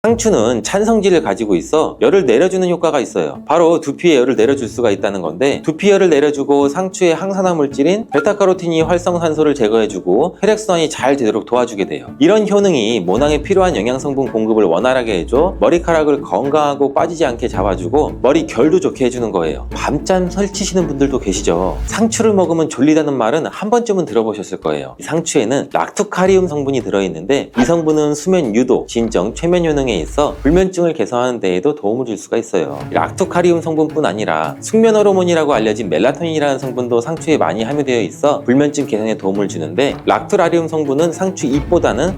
상추는 찬성질을 가지고 있어 열을 내려주는 효과가 있어요. 바로 두피에 열을 내려줄 수가 있다는 건데, 두피 열을 내려주고 상추의 항산화 물질인 베타카로틴이 활성산소를 제거해주고 혈액순환이 잘 되도록 도와주게 돼요. 이런 효능이 모낭에 필요한 영양성분 공급을 원활하게 해줘 머리카락을 건강하고 빠지지 않게 잡아주고 머리 결도 좋게 해주는 거예요. 밤잠 설치시는 분들도 계시죠. 상추를 먹으면 졸리다는 말은 한 번쯤은 들어보셨을 거예요. 상추에는 락투카리움 성분이 들어있는데, 이 성분은 수면 유도, 진정, 최면 효능에 있어 불면증을 개선하는 데에도 도움을 줄 수가 있어요. 락투카리움 성분뿐 아니라 숙면 호르몬이라고 알려진 멜라토닌이라는 성분도 상추에 많이 함유되어 있어 불면증 개선에 도움을 주는데, 락투라리움 성분은 상추 잎보다는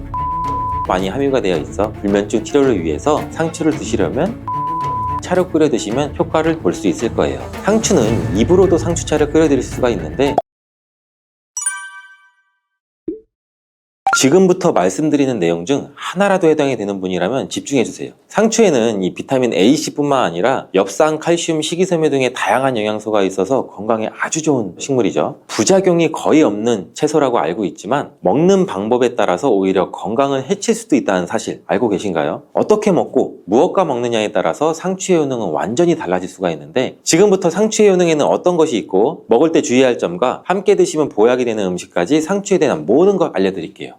많이 함유가 되어 있어 불면증 치료를 위해서 상추를 드시려면 차로 끓여 드시면 효과를 볼 수 있을 거예요. 상추는 입으로도 상추차를 끓여 드릴 수가 있는데, 지금부터 말씀드리는 내용 중 하나라도 해당이 되는 분이라면 집중해주세요. 상추에는 이 비타민 AC뿐만 아니라 엽산, 칼슘, 식이섬유 등의 다양한 영양소가 있어서 건강에 아주 좋은 식물이죠. 부작용이 거의 없는 채소라고 알고 있지만 먹는 방법에 따라서 오히려 건강을 해칠 수도 있다는 사실 알고 계신가요? 어떻게 먹고 무엇과 먹느냐에 따라서 상추의 효능은 완전히 달라질 수가 있는데, 지금부터 상추의 효능에는 어떤 것이 있고 먹을 때 주의할 점과 함께 드시면 보약이 되는 음식까지 상추에 대한 모든 걸 알려드릴게요.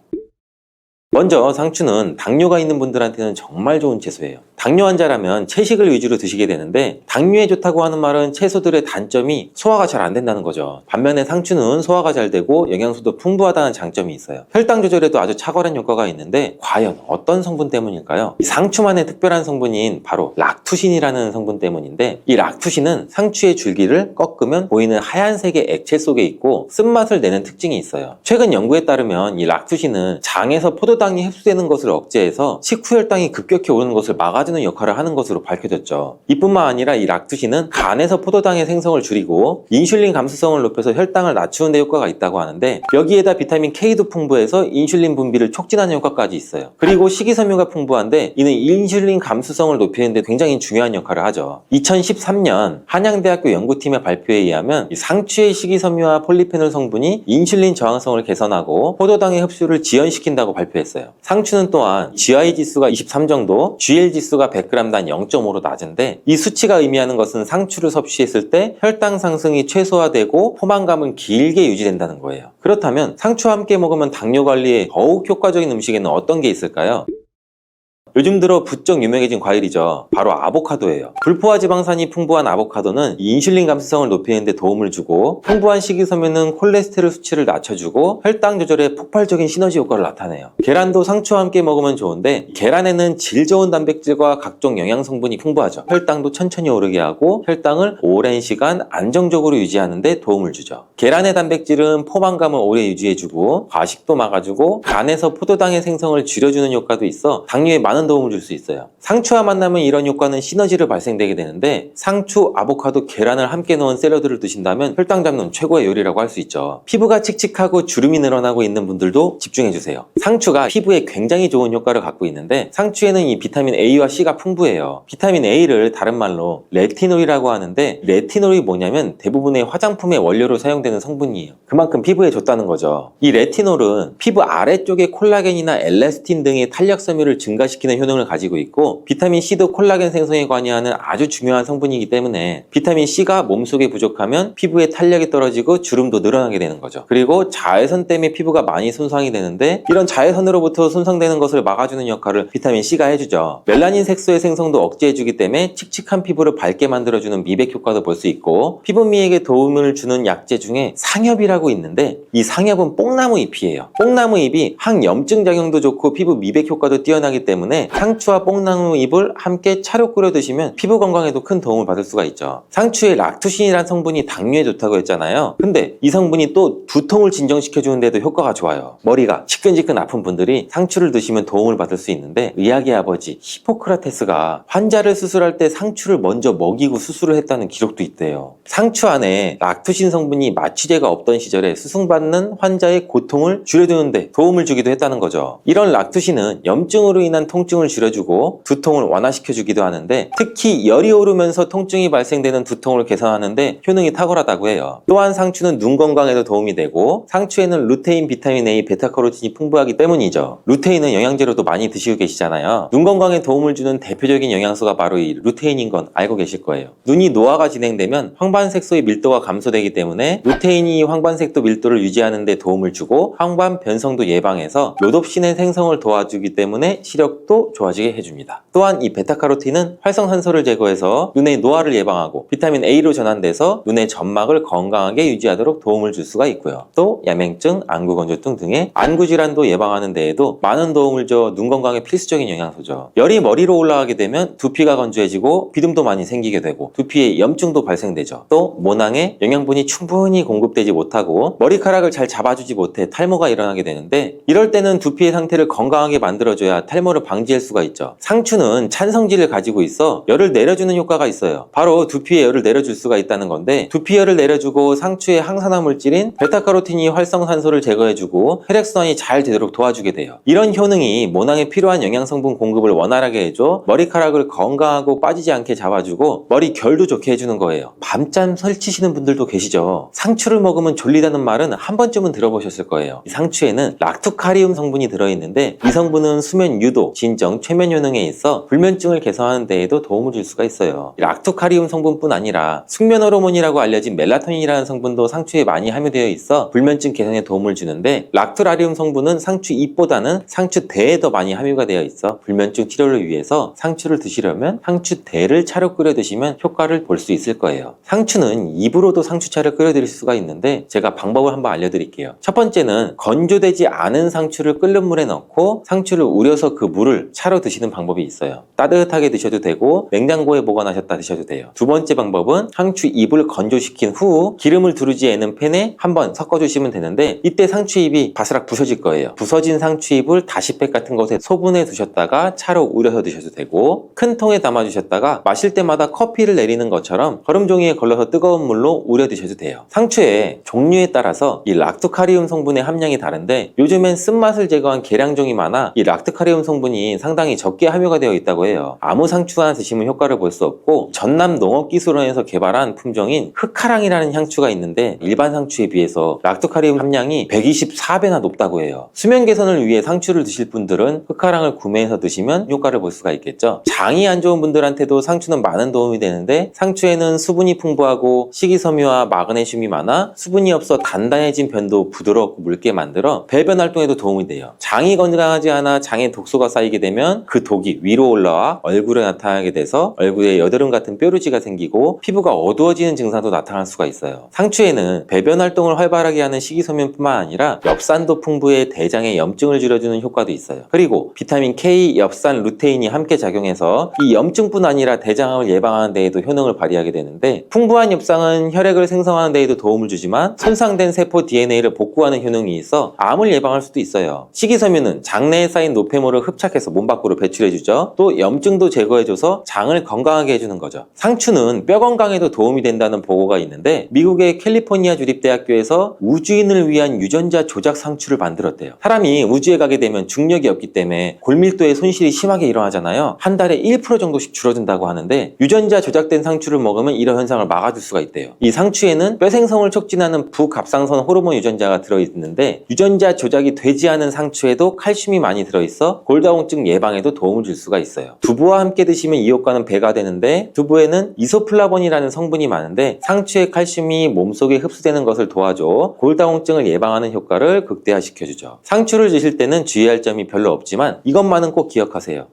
먼저 상추는 당뇨가 있는 분들한테는 정말 좋은 채소예요. 당뇨 환자라면 채식을 위주로 드시게 되는데, 당뇨에 좋다고 하는 말은 채소들의 단점이 소화가 잘 안 된다는 거죠. 반면에 상추는 소화가 잘 되고 영양소도 풍부하다는 장점이 있어요. 혈당 조절에도 아주 탁월한 효과가 있는데, 과연 어떤 성분 때문일까요? 이 상추만의 특별한 성분인 바로 락투신이라는 성분 때문인데, 이 락투신은 상추의 줄기를 꺾으면 보이는 하얀색의 액체 속에 있고 쓴맛을 내는 특징이 있어요. 최근 연구에 따르면 이 락투신은 장에서 포도당이 흡수되는 것을 억제해서 식후 혈당이 급격히 오르는 것을 막아주는 역할을 하는 것으로 밝혀졌죠. 이뿐만 아니라 이 락투신은 간에서 포도당의 생성을 줄이고 인슐린 감수성을 높여서 혈당을 낮추는 데 효과가 있다고 하는데, 여기에다 비타민 K도 풍부해서 인슐린 분비를 촉진하는 효과까지 있어요. 그리고 식이섬유가 풍부한데, 이는 인슐린 감수성을 높이는 데 굉장히 중요한 역할을 하죠. 2013년 한양대학교 연구팀의 발표에 의하면 상추의 식이섬유와 폴리페놀 성분이 인슐린 저항성을 개선하고 포도당의 흡수를 지연시킨다고 발표했어요. 상추는 또한 GI 지수가 23 정도, GL 지수가 100g당 0.5로 낮은데, 이 수치가 의미하는 것은 상추를 섭취했을 때 혈당 상승이 최소화되고 포만감은 길게 유지된다는 거예요. 그렇다면 상추와 함께 먹으면 당뇨 관리에 더욱 효과적인 음식에는 어떤 게 있을까요? 요즘 들어 부쩍 유명해진 과일이죠. 바로 아보카도예요. 불포화 지방산이 풍부한 아보카도는 인슐린 감수성을 높이는 데 도움을 주고, 풍부한 식이섬유는 콜레스테롤 수치를 낮춰주고 혈당 조절에 폭발적인 시너지 효과를 나타내요. 계란도 상추와 함께 먹으면 좋은데, 계란에는 질 좋은 단백질과 각종 영양 성분이 풍부하죠. 혈당도 천천히 오르게 하고 혈당을 오랜 시간 안정적으로 유지하는 데 도움을 주죠. 계란의 단백질은 포만감을 오래 유지해주고 과식도 막아주고 간에서 포도당의 생성을 줄여주는 효과도 있어 당뇨에 많은 도움을 줄 수 있어요. 상추와 만나면 이런 효과는 시너지를 발생되게 되는데, 상추, 아보카도, 계란을 함께 넣은 샐러드를 드신다면 혈당 잡는 최고의 요리라고 할 수 있죠. 피부가 칙칙하고 주름이 늘어나고 있는 분들도 집중해주세요. 상추가 피부에 굉장히 좋은 효과를 갖고 있는데, 상추에는 이 비타민 A와 C가 풍부해요. 비타민 A를 다른 말로 레티놀이라고 하는데, 레티놀이 뭐냐면 대부분의 화장품의 원료로 사용되는 성분이에요. 그만큼 피부에 좋다는 거죠. 이 레티놀은 피부 아래쪽에 콜라겐이나 엘라스틴 등의 탄력 섬유를 증가시키는 효능을 가지고 있고, 비타민 C도 콜라겐 생성에 관여하는 아주 중요한 성분이기 때문에 비타민 C가 몸속에 부족하면 피부의 탄력이 떨어지고 주름도 늘어나게 되는 거죠. 그리고 자외선 때문에 피부가 많이 손상이 되는데, 이런 자외선으로부터 손상되는 것을 막아주는 역할을 비타민 C가 해주죠. 멜라닌 색소의 생성도 억제해주기 때문에 칙칙한 피부를 밝게 만들어주는 미백 효과도 볼 수 있고, 피부 미백에 도움을 주는 약재 중에 상엽이라고 있는데, 이 상엽은 뽕나무 잎이에요. 뽕나무 잎이 항염증 작용도 좋고 피부 미백 효과도 뛰어나기 때문에 상추와 뽕나무 잎을 함께 차로 끓여 드시면 피부 건강에도 큰 도움을 받을 수가 있죠. 상추에 락투신이라는 성분이 당뇨에 좋다고 했잖아요. 근데 이 성분이 또 두통을 진정시켜주는 데도 효과가 좋아요. 머리가 지끈지끈 아픈 분들이 상추를 드시면 도움을 받을 수 있는데, 의학의 아버지 히포크라테스가 환자를 수술할 때 상추를 먼저 먹이고 수술을 했다는 기록도 있대요. 상추 안에 락투신 성분이 마취제가 없던 시절에 수술받는 환자의 고통을 줄여주는 데 도움을 주기도 했다는 거죠. 이런 락투신은 염증으로 인한 통증 통증을 줄여주고 두통을 완화시켜주기도 하는데, 특히 열이 오르면서 통증이 발생되는 두통을 개선하는데 효능이 탁월하다고 해요. 또한 상추는 눈 건강에도 도움이 되고, 상추에는 루테인, 비타민 A, 베타카로틴이 풍부하기 때문이죠. 루테인은 영양제로도 많이 드시고 계시잖아요. 눈 건강에 도움을 주는 대표적인 영양소가 바로 이 루테인인 건 알고 계실 거예요. 눈이 노화가 진행되면 황반색소의 밀도가 감소되기 때문에 루테인이 황반색소 밀도를 유지하는 데 도움을 주고, 황반 변성도 예방해서 로놉신의 생성을 도와주기 때문에 시력도 좋아지게 해줍니다. 또한 이 베타카로틴은 활성산소를 제거해서 눈의 노화를 예방하고, 비타민 A로 전환돼서 눈의 점막을 건강하게 유지하도록 도움을 줄 수가 있고요. 또 야맹증, 안구건조증 등의 안구질환도 예방하는 데에도 많은 도움을 줘 눈 건강에 필수적인 영양소죠. 열이 머리로 올라가게 되면 두피가 건조해지고 비듬도 많이 생기게 되고 두피에 염증도 발생되죠. 또 모낭에 영양분이 충분히 공급되지 못하고 머리카락을 잘 잡아주지 못해 탈모가 일어나게 되는데, 이럴 때는 두피의 상태를 건강하게 만들어줘야 탈모를 방지할 수가 있죠. 상추는 찬성질을 가지고 있어 열을 내려주는 효과가 있어요. 바로 두피에 열을 내려줄 수가 있다는 건데, 두피열을 내려주고 상추의 항산화 물질인 베타카로틴이 활성산소를 제거해주고 혈액순환이 잘 되도록 도와주게 돼요. 이런 효능이 모낭에 필요한 영양성분 공급을 원활하게 해줘 머리카락을 건강하고 빠지지 않게 잡아주고 머리 결도 좋게 해주는 거예요. 밤잠 설치시는 분들도 계시죠. 상추를 먹으면 졸리다는 말은 한 번쯤은 들어보셨을 거예요. 이 상추에는 락토카리움 성분이 들어있는데, 이 성분은 수면 유도, 진정, 최면 효능에 있어 불면증을 개선하는 데에도 도움을 줄 수가 있어요. 락토카리움 성분뿐 아니라 숙면 호르몬이라고 알려진 멜라토닌이라는 성분도 상추에 많이 함유되어 있어 불면증 개선에 도움을 주는데, 락토라리움 성분은 상추 잎보다는 상추 대에 더 많이 함유가 되어 있어 불면증 치료를 위해서 상추를 드시려면 상추 대를 차로 끓여 드시면 효과를 볼 수 있을 거예요. 상추는 입으로도 상추차를 끓여 드릴 수가 있는데, 제가 방법을 한번 알려드릴게요. 첫 번째는 건조되지 않은 상추를 끓는 물에 넣고 상추를 우려서 그 물을 차로 드시는 방법이 있어요. 따뜻하게 드셔도 되고 냉장고에 보관하셨다 드셔도 돼요. 두 번째 방법은 상추 잎을 건조시킨 후 기름을 두르지 않은 팬에 한번 섞어주시면 되는데, 이때 상추잎이 바스락 부서질 거예요. 부서진 상추잎을 다시팩 같은 것에 소분해 두셨다가 차로 우려서 드셔도 되고, 큰 통에 담아 주셨다가 마실 때마다 커피를 내리는 것처럼 거름 종이에 걸러서 뜨거운 물로 우려 드셔도 돼요. 상추의 종류에 따라서 이 락토카리움 성분의 함량이 다른데, 요즘엔 쓴맛을 제거한 계량종이 많아 이 락토카리움 성분이 상당히 적게 함유가 되어 있다고 해요. 아무 상추 하나 드시면 효과를 볼 수 없고, 전남 농업기술원에서 개발한 품종인 흑카랑이라는 향추가 있는데, 일반 상추에 비해서 락토카리움 함량이 124배나 높다고 해요. 수면 개선을 위해 상추를 드실 분들은 흑카랑을 구매해서 드시면 효과를 볼 수가 있겠죠. 장이 안 좋은 분들한테도 상추는 많은 도움이 되는데, 상추에는 수분이 풍부하고 식이섬유와 마그네슘이 많아 수분이 없어 단단해진 변도 부드럽고 묽게 만들어 배변 활동에도 도움이 돼요. 장이 건강하지 않아 장에 독소가 쌓이게 되면 그 독이 위로 올라와 얼굴에 나타나게 돼서 얼굴에 여드름 같은 뾰루지가 생기고 피부가 어두워지는 증상도 나타날 수가 있어요. 상추에는 배변 활동을 활발하게 하는 식이섬유뿐만 아니라 엽산도 풍부해 대장의 염증을 줄여주는 효과도 있어요. 그리고 비타민 K, 엽산, 루테인이 함께 작용해서 이 염증뿐 아니라 대장암을 예방하는 데에도 효능을 발휘하게 되는데, 풍부한 엽산은 혈액을 생성하는 데에도 도움을 주지만 손상된 세포 DNA를 복구하는 효능이 있어 암을 예방할 수도 있어요. 식이섬유는 장내에 쌓인 노폐물을 흡착해서 몸 밖으로 배출해주죠. 또 염증도 제거해줘서 장을 건강하게 해주는 거죠. 상추는 뼈 건강에도 도움이 된다는 보고가 있는데, 미국의 캘리포니아 주립대학교에서 우주인을 위한 유전자 조작 상추를 만들었대요. 사람이 우주에 가게 되면 중력이 없기 때문에 골밀도의 손실이 심하게 일어나잖아요. 한 달에 1% 정도씩 줄어든다고 하는데, 유전자 조작된 상추를 먹으면 이런 현상을 막아줄 수가 있대요. 이 상추에는 뼈 생성을 촉진하는 부갑상선 호르몬 유전자가 들어있는데, 유전자 조작이 되지 않은 상추에도 칼슘이 많이 들어있어 골다공증 예방에도 도움을 줄 수가 있어요. 두부와 함께 드시면 이 효과는 배가 되는데, 두부에는 이소플라본이라는 성분이 많은데 상추의 칼슘이 몸속에 흡수되는 것을 도와줘 골다공증을 예방하는 효과를 극대화시켜주죠. 상추를 드실 때는 주의할 점이 별로 없지만 이것만은 꼭 기억하세요.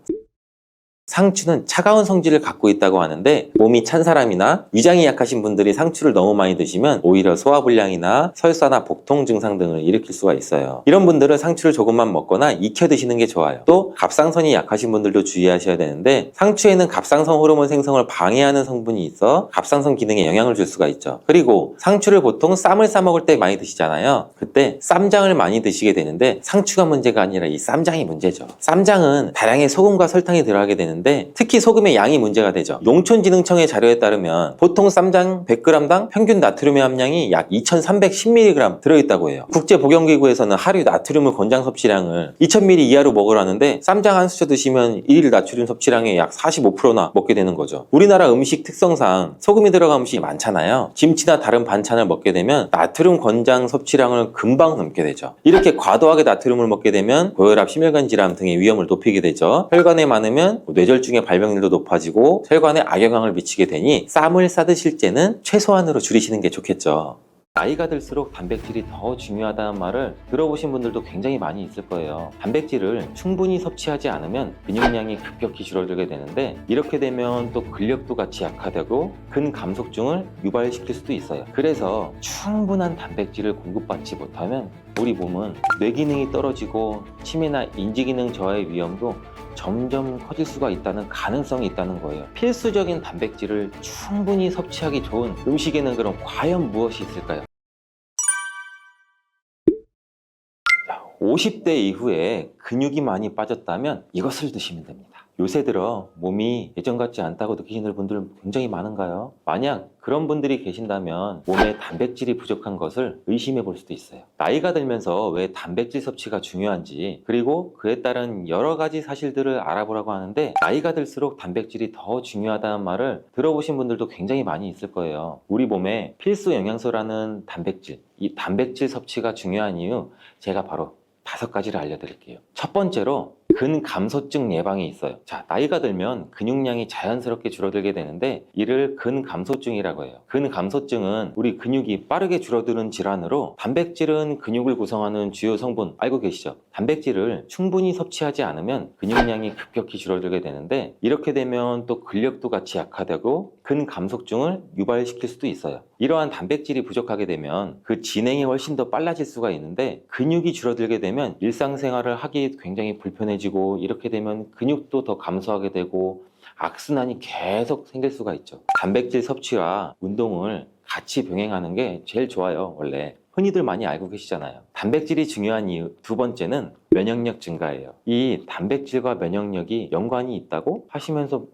상추는 차가운 성질을 갖고 있다고 하는데, 몸이 찬 사람이나 위장이 약하신 분들이 상추를 너무 많이 드시면 오히려 소화불량이나 설사나 복통 증상 등을 일으킬 수가 있어요. 이런 분들은 상추를 조금만 먹거나 익혀 드시는 게 좋아요. 또 갑상선이 약하신 분들도 주의하셔야 되는데, 상추에는 갑상선 호르몬 생성을 방해하는 성분이 있어 갑상선 기능에 영향을 줄 수가 있죠. 그리고 상추를 보통 쌈을 싸 먹을 때 많이 드시잖아요. 그때 쌈장을 많이 드시게 되는데, 상추가 문제가 아니라 이 쌈장이 문제죠. 쌈장은 다량의 소금과 설탕이 들어가게 되는 되는데 특히 소금의 양이 문제가 되죠. 농촌진흥청의 자료에 따르면 보통 쌈장 100g당 평균 나트륨의 함량이 약 2310mg 들어있다고 해요. 국제보건기구에서는 하루 나트륨 권장 섭취량을 2000mg 이하로 먹으라는데 쌈장 한 수저 드시면 일일 나트륨 섭취량의 약 45%나 먹게 되는 거죠. 우리나라 음식 특성상 소금이 들어간 음식이 많잖아요. 김치나 다른 반찬을 먹게 되면 나트륨 권장 섭취량을 금방 넘게 되죠. 이렇게 과도하게 나트륨을 먹게 되면 고혈압, 심혈관 질환 등의 위험을 높이게 되죠. 혈관에 많으면 뇌졸중의 발병률도 높아지고 혈관에 악영향을 미치게 되니 쌈을 싸드실 때는 최소한으로 줄이시는 게 좋겠죠. 나이가 들수록 단백질이 더 중요하다는 말을 들어보신 분들도 굉장히 많이 있을 거예요. 단백질을 충분히 섭취하지 않으면 근육량이 급격히 줄어들게 되는데 이렇게 되면 또 근력도 같이 약화되고 근감속증을 유발시킬 수도 있어요. 그래서 충분한 단백질을 공급받지 못하면 우리 몸은 뇌 기능이 떨어지고 치매나 인지 기능 저하의 위험도 점점 커질 수가 있다는 가능성이 있다는 거예요. 필수적인 단백질을 충분히 섭취하기 좋은 음식에는 그럼 과연 무엇이 있을까요? 50대 이후에 근육이 많이 빠졌다면 이것을 드시면 됩니다. 요새 들어 몸이 예전 같지 않다고 느끼시는 분들 굉장히 많은가요? 만약 그런 분들이 계신다면 몸에 단백질이 부족한 것을 의심해 볼 수도 있어요. 나이가 들면서 왜 단백질 섭취가 중요한지 그리고 그에 따른 여러 가지 사실들을 알아보라고 하는데 나이가 들수록 단백질이 더 중요하다는 말을 들어보신 분들도 굉장히 많이 있을 거예요. 우리 몸에 필수 영양소라는 단백질, 이 단백질 섭취가 중요한 이유 제가 바로 5가지를 알려드릴게요. 첫 번째로 근감소증 예방이 있어요. 자, 나이가 들면 근육량이 자연스럽게 줄어들게 되는데 이를 근감소증이라고 해요. 근감소증은 우리 근육이 빠르게 줄어드는 질환으로 단백질은 근육을 구성하는 주요 성분 알고 계시죠? 단백질을 충분히 섭취하지 않으면 근육량이 급격히 줄어들게 되는데 이렇게 되면 또 근력도 같이 약화되고 근감소증을 유발시킬 수도 있어요. 이러한 단백질이 부족하게 되면 그 진행이 훨씬 더 빨라질 수가 있는데 근육이 줄어들게 되면 일상생활을 하기 굉장히 불편해지고 이렇게 되면 근육도 더 감소하게 되고 악순환이 계속 생길 수가 있죠. 단백질 섭취와 운동을 같이 병행하는 게 제일 좋아요. 원래 흔히들 많이 알고 계시잖아요. 단백질이 중요한 이유 두 번째는 면역력 증가예요. 이 단백질과 면역력이 연관이 있다고 하시면서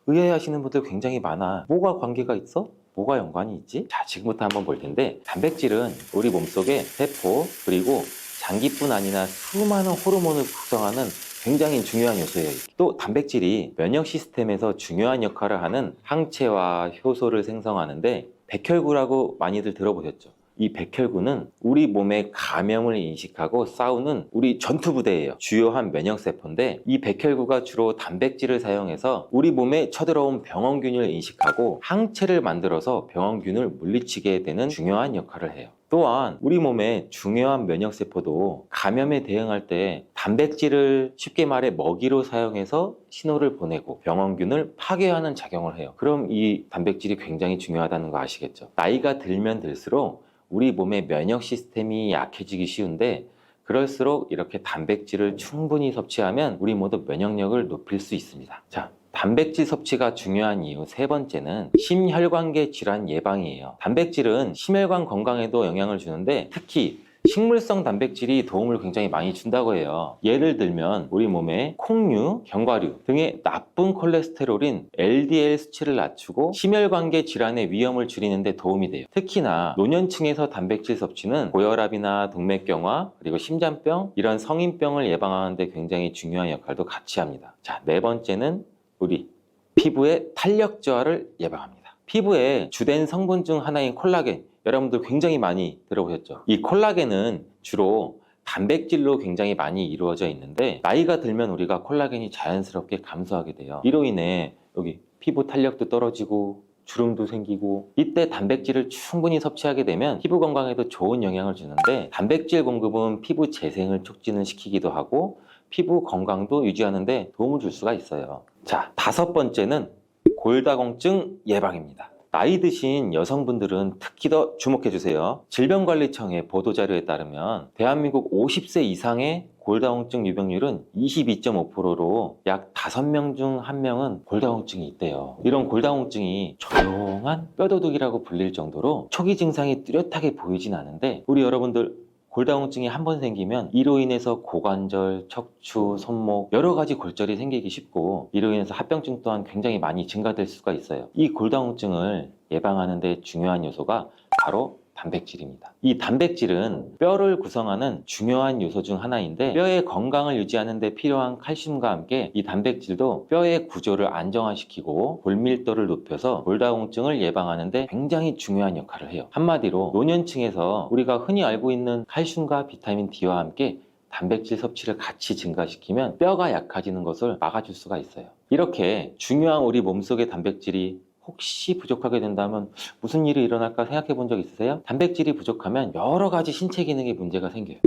의아해하시는 분들 굉장히 많아. 뭐가 관계가 있어? 뭐가 연관이 있지? 자, 지금부터 한번 볼 텐데 단백질은 우리 몸속에 세포 그리고 장기뿐 아니라 수많은 호르몬을 구성하는 굉장히 중요한 요소예요. 또 단백질이 면역 시스템에서 중요한 역할을 하는 항체와 효소를 생성하는데 백혈구라고 많이들 들어보셨죠? 이 백혈구는 우리 몸의 감염을 인식하고 싸우는 우리 전투부대예요. 주요한 면역세포인데 이 백혈구가 주로 단백질을 사용해서 우리 몸에 쳐들어온 병원균을 인식하고 항체를 만들어서 병원균을 물리치게 되는 중요한 역할을 해요. 또한 우리 몸의 중요한 면역세포도 감염에 대응할 때 단백질을 쉽게 말해 먹이로 사용해서 신호를 보내고 병원균을 파괴하는 작용을 해요. 그럼 이 단백질이 굉장히 중요하다는 거 아시겠죠? 나이가 들면 들수록 우리 몸의 면역 시스템이 약해지기 쉬운데 그럴수록 이렇게 단백질을 충분히 섭취하면 우리 모두 면역력을 높일 수 있습니다. 자, 단백질 섭취가 중요한 이유 세 번째는 심혈관계 질환 예방이에요. 단백질은 심혈관 건강에도 영향을 주는데 특히 식물성 단백질이 도움을 굉장히 많이 준다고 해요. 예를 들면 우리 몸에 콩류, 견과류 등의 나쁜 콜레스테롤인 LDL 수치를 낮추고 심혈관계 질환의 위험을 줄이는 데 도움이 돼요. 특히나 노년층에서 단백질 섭취는 고혈압이나 동맥경화 그리고 심장병 이런 성인병을 예방하는 데 굉장히 중요한 역할도 같이 합니다. 자, 네 번째는 우리 피부의 탄력 저하를 예방합니다. 피부의 주된 성분 중 하나인 콜라겐 여러분들 굉장히 많이 들어보셨죠? 이 콜라겐은 주로 단백질로 굉장히 많이 이루어져 있는데 나이가 들면 우리가 콜라겐이 자연스럽게 감소하게 돼요. 이로 인해 여기 피부 탄력도 떨어지고 주름도 생기고 이때 단백질을 충분히 섭취하게 되면 피부 건강에도 좋은 영향을 주는데 단백질 공급은 피부 재생을 촉진을 시키기도 하고 피부 건강도 유지하는 데 도움을 줄 수가 있어요. 자, 5번째는 골다공증 예방입니다. 나이 드신 여성분들은 특히 더 주목해 주세요. 질병관리청의 보도자료에 따르면 대한민국 50세 이상의 골다공증 유병률은 22.5%로 약 5명 중 1명은 골다공증이 있대요. 이런 골다공증이 조용한 뼈도둑이라고 불릴 정도로 초기 증상이 뚜렷하게 보이진 않은데 우리 여러분들 골다공증이 한 번 생기면 이로 인해서 고관절, 척추, 손목 여러 가지 골절이 생기기 쉽고 이로 인해서 합병증 또한 굉장히 많이 증가될 수가 있어요. 이 골다공증을 예방하는 데 중요한 요소가 바로 단백질입니다. 이 단백질은 뼈를 구성하는 중요한 요소 중 하나인데 뼈의 건강을 유지하는 데 필요한 칼슘과 함께 이 단백질도 뼈의 구조를 안정화시키고 골밀도를 높여서 골다공증을 예방하는 데 굉장히 중요한 역할을 해요. 한마디로 노년층에서 우리가 흔히 알고 있는 칼슘과 비타민 D와 함께 단백질 섭취를 같이 증가시키면 뼈가 약해지는 것을 막아줄 수가 있어요. 이렇게 중요한 우리 몸속의 단백질이 혹시 부족하게 된다면 무슨 일이 일어날까 생각해 본 적 있으세요? 단백질이 부족하면 여러 가지 신체 기능에 문제가 생겨요.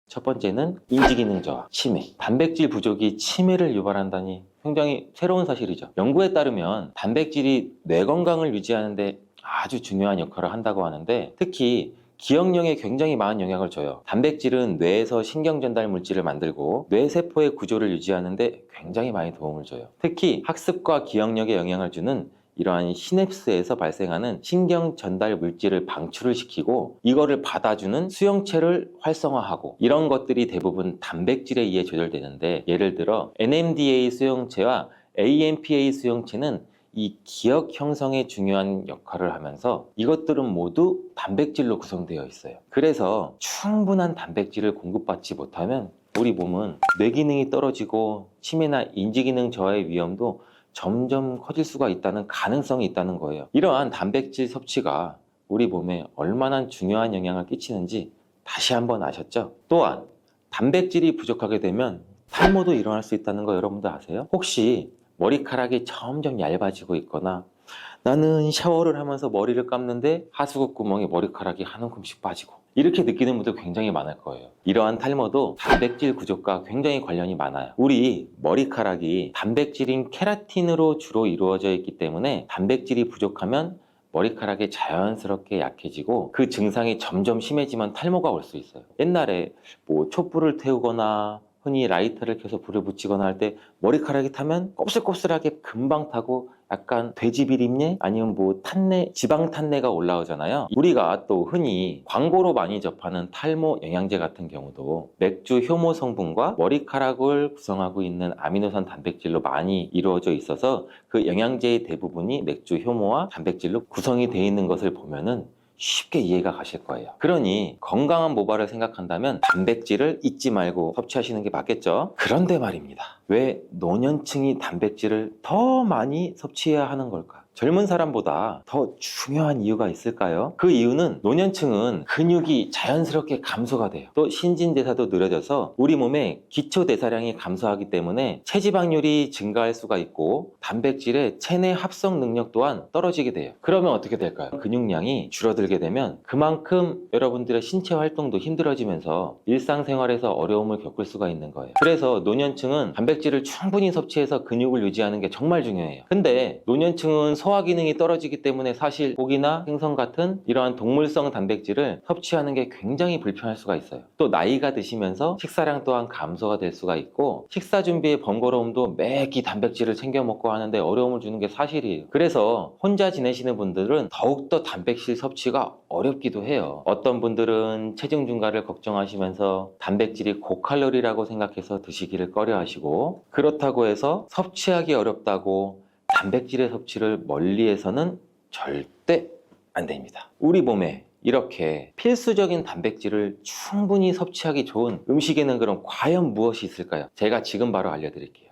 첫 번째는 인지 기능 저하, 치매. 단백질 부족이 치매를 유발한다니 굉장히 새로운 사실이죠. 연구에 따르면 단백질이 뇌 건강을 유지하는 데 아주 중요한 역할을 한다고 하는데 특히 기억력에 굉장히 많은 영향을 줘요. 단백질은 뇌에서 신경 전달 물질을 만들고 뇌세포의 구조를 유지하는 데 굉장히 많이 도움을 줘요. 특히 학습과 기억력에 영향을 주는 이러한 시냅스에서 발생하는 신경 전달 물질을 방출을 시키고 이거를 받아주는 수용체를 활성화하고 이런 것들이 대부분 단백질에 의해 조절되는데 예를 들어 NMDA 수용체와 AMPA 수용체는 이 기억 형성에 중요한 역할을 하면서 이것들은 모두 단백질로 구성되어 있어요. 그래서 충분한 단백질을 공급받지 못하면 우리 몸은 뇌 기능이 떨어지고 치매나 인지 기능 저하의 위험도 점점 커질 수가 있다는 가능성이 있다는 거예요. 이러한 단백질 섭취가 우리 몸에 얼마나 중요한 영향을 끼치는지 다시 한번 아셨죠? 또한 단백질이 부족하게 되면 탈모도 일어날 수 있다는 거 여러분들 아세요? 혹시 머리카락이 점점 얇아지고 있거나 나는 샤워를 하면서 머리를 감는데 하수구 구멍에 머리카락이 한 움큼씩 빠지고 이렇게 느끼는 분들 굉장히 많을 거예요. 이러한 탈모도 단백질 부족과 굉장히 관련이 많아요. 우리 머리카락이 단백질인 케라틴으로 주로 이루어져 있기 때문에 단백질이 부족하면 머리카락이 자연스럽게 약해지고 그 증상이 점점 심해지면 탈모가 올 수 있어요. 옛날에 뭐 촛불을 태우거나 흔히 라이터를 켜서 불을 붙이거나 할 때 머리카락이 타면 곱슬곱슬하게 금방 타고 약간 돼지 비린내 아니면 뭐 탄내, 지방 탄내가 올라오잖아요. 우리가 또 흔히 광고로 많이 접하는 탈모 영양제 같은 경우도 맥주 효모 성분과 머리카락을 구성하고 있는 아미노산 단백질로 많이 이루어져 있어서 그 영양제의 대부분이 맥주 효모와 단백질로 구성이 되어 있는 것을 보면은 쉽게 이해가 가실 거예요. 그러니 건강한 모발을 생각한다면 단백질을 잊지 말고 섭취하시는 게 맞겠죠? 그런데 말입니다. 왜 노년층이 단백질을 더 많이 섭취해야 하는 걸까? 젊은 사람보다 더 중요한 이유가 있을까요? 그 이유는 노년층은 근육이 자연스럽게 감소가 돼요. 또 신진대사도 느려져서 우리 몸의 기초대사량이 감소하기 때문에 체지방률이 증가할 수가 있고 단백질의 체내 합성 능력 또한 떨어지게 돼요. 그러면 어떻게 될까요? 근육량이 줄어들게 되면 그만큼 여러분들의 신체 활동도 힘들어지면서 일상생활에서 어려움을 겪을 수가 있는 거예요. 그래서 노년층은 단백질을 충분히 섭취해서 근육을 유지하는 게 정말 중요해요. 근데 노년층은 소화 기능이 떨어지기 때문에 사실 고기나 생선 같은 이러한 동물성 단백질을 섭취하는 게 굉장히 불편할 수가 있어요. 또 나이가 드시면서 식사량 또한 감소가 될 수가 있고 식사 준비의 번거로움도 매끼 단백질을 챙겨 먹고 하는데 어려움을 주는 게 사실이에요. 그래서 혼자 지내시는 분들은 더욱더 단백질 섭취가 어렵기도 해요. 어떤 분들은 체중 증가를 걱정하시면서 단백질이 고칼로리라고 생각해서 드시기를 꺼려 하시고 그렇다고 해서 섭취하기 어렵다고 단백질의 섭취를 멀리해서는 절대 안 됩니다. 우리 몸에 이렇게 필수적인 단백질을 충분히 섭취하기 좋은 음식에는 그럼 과연 무엇이 있을까요? 제가 지금 바로 알려드릴게요.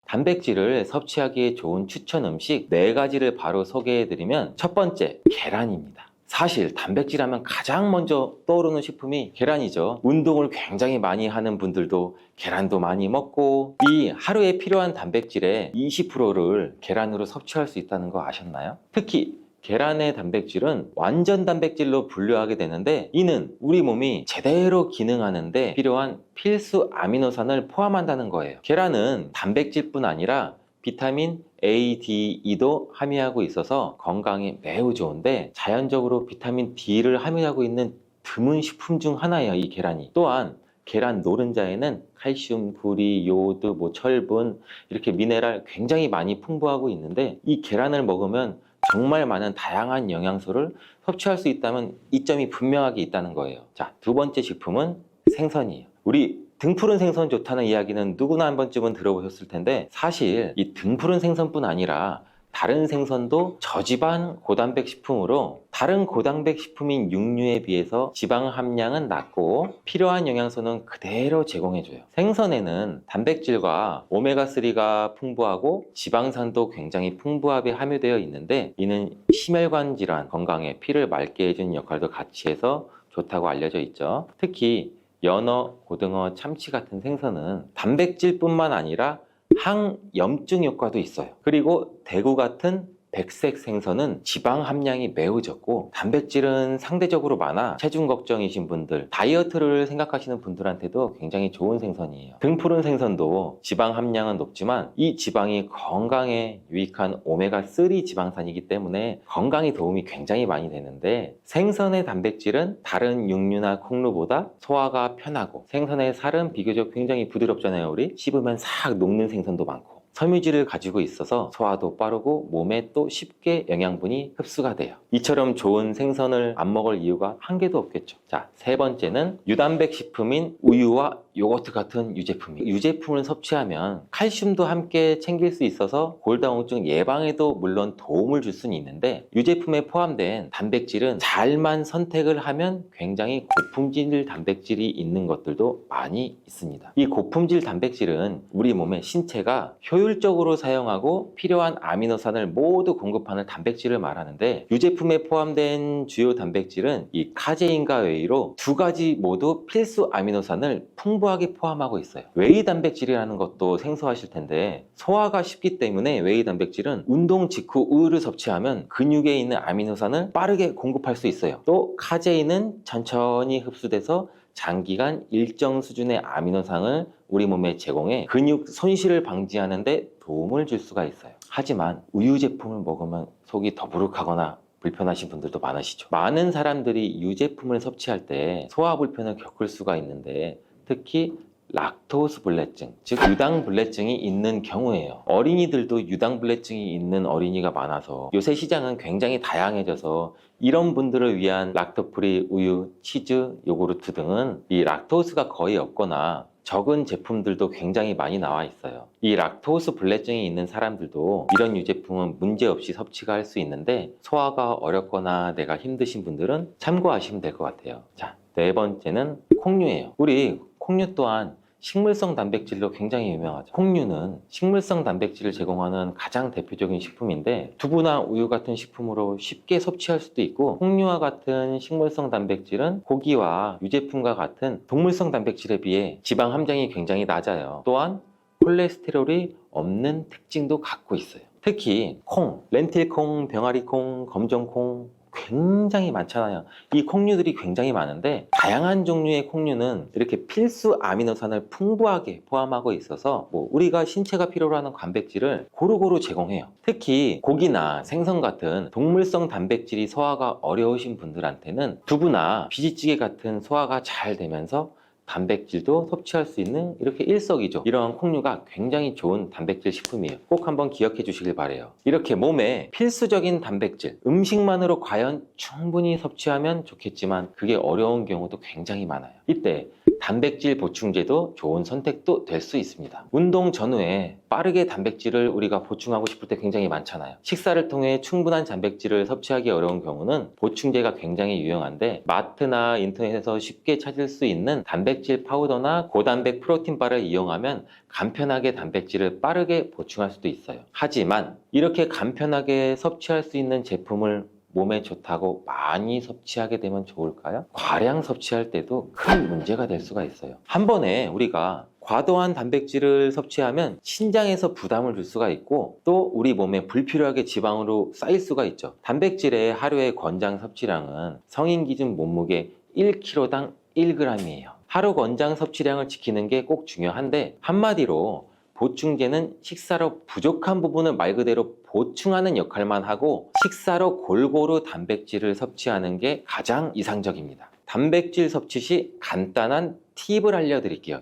단백질을 섭취하기에 좋은 추천 음식 4가지를 바로 소개해드리면 첫 번째, 계란입니다. 사실 단백질 하면 가장 먼저 떠오르는 식품이 계란이죠. 운동을 굉장히 많이 하는 분들도 계란도 많이 먹고 이 하루에 필요한 단백질의 20%를 계란으로 섭취할 수 있다는 거 아셨나요? 특히 계란의 단백질은 완전 단백질로 분류하게 되는데 이는 우리 몸이 제대로 기능하는데 필요한 필수 아미노산을 포함한다는 거예요. 계란은 단백질뿐 아니라 비타민 A, D, E도 함유하고 있어서 건강에 매우 좋은데 자연적으로 비타민 D를 함유하고 있는 드문 식품 중 하나예요, 이 계란이. 또한 계란 노른자에는 칼슘, 구리, 요오드, 철분 이렇게 미네랄 굉장히 많이 풍부하고 있는데 이 계란을 먹으면 정말 많은 다양한 영양소를 섭취할 수 있다면 이점이 분명하게 있다는 거예요. 자, 두 번째 식품은 생선이에요. 우리 등푸른 생선 좋다는 이야기는 누구나 한 번쯤은 들어보셨을 텐데 사실 이 등푸른 생선뿐 아니라 다른 생선도 저지방 고단백 식품으로 다른 고단백 식품인 육류에 비해서 지방 함량은 낮고 필요한 영양소는 그대로 제공해줘요. 생선에는 단백질과 오메가3가 풍부하고 지방산도 굉장히 풍부하게 함유되어 있는데 이는 심혈관 질환 건강에 피를 맑게 해주는 역할도 같이 해서 좋다고 알려져 있죠. 특히 연어, 고등어, 참치 같은 생선은 단백질뿐만 아니라 항염증 효과도 있어요. 그리고 대구 같은 백색 생선은 지방 함량이 매우 적고 단백질은 상대적으로 많아 체중 걱정이신 분들, 다이어트를 생각하시는 분들한테도 굉장히 좋은 생선이에요. 등푸른 생선도 지방 함량은 높지만 이 지방이 건강에 유익한 오메가3 지방산이기 때문에 건강에 도움이 굉장히 많이 되는데 생선의 단백질은 다른 육류나 콩류보다 소화가 편하고 생선의 살은 비교적 굉장히 부드럽잖아요. 우리 씹으면 싹 녹는 생선도 많고 섬유질을 가지고 있어서 소화도 빠르고 몸에 또 쉽게 영양분이 흡수가 돼요. 이처럼 좋은 생선을 안 먹을 이유가 한 개도 없겠죠. 자, 세 번째는 유단백 식품인 우유와 요거트 같은 유제품이에요. 유제품을 섭취하면 칼슘도 함께 챙길 수 있어서 골다공증 예방에도 물론 도움을 줄 수는 있는데 유제품에 포함된 단백질은 잘만 선택을 하면 굉장히 고품질 단백질이 있는 것들도 많이 있습니다. 이 고품질 단백질은 우리 몸의 신체가 효율적으로 사용하고 필요한 아미노산을 모두 공급하는 단백질을 말하는데 유제품에 포함된 주요 단백질은 이 카제인과 웨이로 두 가지 모두 필수 아미노산을 풍부하게 포함하고 있어요. 웨이 단백질이라는 것도 생소하실 텐데 소화가 쉽기 때문에 웨이 단백질은 운동 직후 우유를 섭취하면 근육에 있는 아미노산을 빠르게 공급할 수 있어요. 또 카제인은 천천히 흡수돼서 장기간 일정 수준의 아미노산을 우리 몸에 제공해 근육 손실을 방지하는 데 도움을 줄 수가 있어요. 하지만 우유 제품을 먹으면 속이 더부룩하거나 불편하신 분들도 많으시죠. 많은 사람들이 유제품을 섭취할 때 소화 불편을 겪을 수가 있는데 특히 락토스 불내증, 즉 유당불내증이 있는 경우에요. 어린이들도 유당불내증이 있는 어린이가 많아서 요새 시장은 굉장히 다양해져서 이런 분들을 위한 락토프리 우유, 치즈, 요구르트 등은 이 락토스가 거의 없거나 적은 제품들도 굉장히 많이 나와 있어요. 이 락토스 불내증이 있는 사람들도 이런 유제품은 문제없이 섭취가 할 수 있는데 소화가 어렵거나 내가 힘드신 분들은 참고하시면 될 것 같아요. 자, 네 번째는 콩류예요. 우리 콩류 또한 식물성 단백질로 굉장히 유명하죠. 콩류는 식물성 단백질을 제공하는 가장 대표적인 식품인데 두부나 우유 같은 식품으로 쉽게 섭취할 수도 있고 콩류와 같은 식물성 단백질은 고기와 유제품과 같은 동물성 단백질에 비해 지방 함량이 굉장히 낮아요. 또한 콜레스테롤이 없는 특징도 갖고 있어요. 특히 콩, 렌틸콩, 병아리콩, 검정콩 굉장히 많잖아요. 이 콩류들이 굉장히 많은데 다양한 종류의 콩류는 이렇게 필수 아미노산을 풍부하게 포함하고 있어서 우리가 신체가 필요로 하는 단백질을 고루고루 제공해요. 특히 고기나 생선 같은 동물성 단백질이 소화가 어려우신 분들한테는 두부나 비지찌개 같은 소화가 잘 되면서 단백질도 섭취할 수 있는 이렇게 일석이조 이러한 콩류가 굉장히 좋은 단백질 식품이에요. 꼭 한번 기억해 주시길 바래요. 이렇게 몸에 필수적인 단백질 음식만으로 과연 충분히 섭취하면 좋겠지만 그게 어려운 경우도 굉장히 많아요. 이때 단백질 보충제도 좋은 선택도 될 수 있습니다. 운동 전후에 빠르게 단백질을 우리가 보충하고 싶을 때 굉장히 많잖아요. 식사를 통해 충분한 단백질을 섭취하기 어려운 경우는 보충제가 굉장히 유용한데 마트나 인터넷에서 쉽게 찾을 수 있는 단백질 파우더나 고단백 프로틴바를 이용하면 간편하게 단백질을 빠르게 보충할 수도 있어요. 하지만 이렇게 간편하게 섭취할 수 있는 제품을 몸에 좋다고 많이 섭취하게 되면 좋을까요? 과량 섭취할 때도 큰 문제가 될 수가 있어요. 한 번에 우리가 과도한 단백질을 섭취하면 신장에서 부담을 줄 수가 있고 또 우리 몸에 불필요하게 지방으로 쌓일 수가 있죠. 단백질의 하루의 권장 섭취량은 성인 기준 몸무게 1kg당 1g이에요. 하루 권장 섭취량을 지키는 게 꼭 중요한데 한마디로 보충제는 식사로 부족한 부분을 말 그대로 보충하는 역할만 하고 식사로 골고루 단백질을 섭취하는 게 가장 이상적입니다. 단백질 섭취 시 간단한 팁을 알려드릴게요.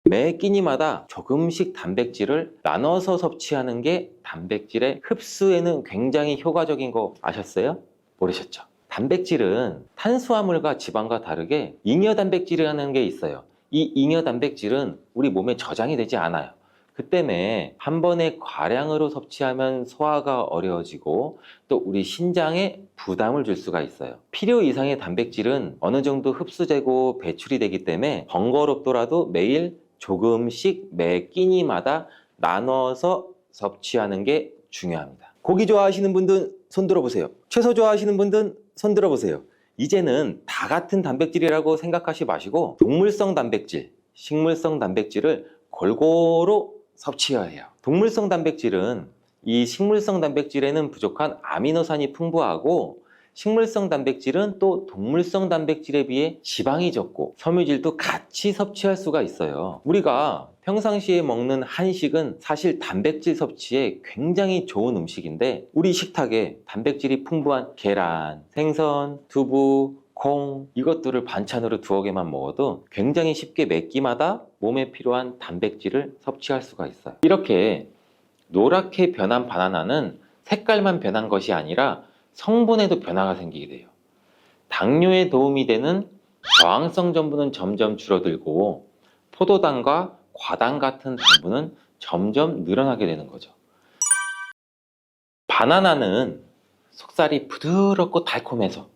매 끼니마다 조금씩 단백질을 나눠서 섭취하는 게 단백질의 흡수에는 굉장히 효과적인 거 아셨어요? 모르셨죠? 단백질은 탄수화물과 지방과 다르게 잉여 단백질이라는 게 있어요. 이 잉여 단백질은 우리 몸에 저장이 되지 않아요. 그 때문에 한 번에 과량으로 섭취하면 소화가 어려워지고 또 우리 신장에 부담을 줄 수가 있어요. 필요 이상의 단백질은 어느 정도 흡수되고 배출이 되기 때문에 번거롭더라도 매일 조금씩 매 끼니마다 나눠서 섭취하는 게 중요합니다. 고기 좋아하시는 분들 손 들어보세요. 채소 좋아하시는 분들은 손 들어보세요. 이제는 다 같은 단백질이라고 생각하지 마시고 동물성 단백질, 식물성 단백질을 골고루 섭취해야 해요. 동물성 단백질은 이 식물성 단백질에는 부족한 아미노산이 풍부하고 식물성 단백질은 또 동물성 단백질에 비해 지방이 적고 섬유질도 같이 섭취할 수가 있어요. 우리가 평상시에 먹는 한식은 사실 단백질 섭취에 굉장히 좋은 음식인데 우리 식탁에 단백질이 풍부한 계란, 생선, 두부, 콩 이것들을 반찬으로 두어 개만 먹어도 굉장히 쉽게 매 끼마다 몸에 필요한 단백질을 섭취할 수가 있어요. 이렇게 노랗게 변한 바나나는 색깔만 변한 것이 아니라 성분에도 변화가 생기게 돼요. 당뇨에 도움이 되는 저항성 전분은 점점 줄어들고 포도당과 과당 같은 당분은 점점 늘어나게 되는 거죠. 바나나는 속살이 부드럽고 달콤해서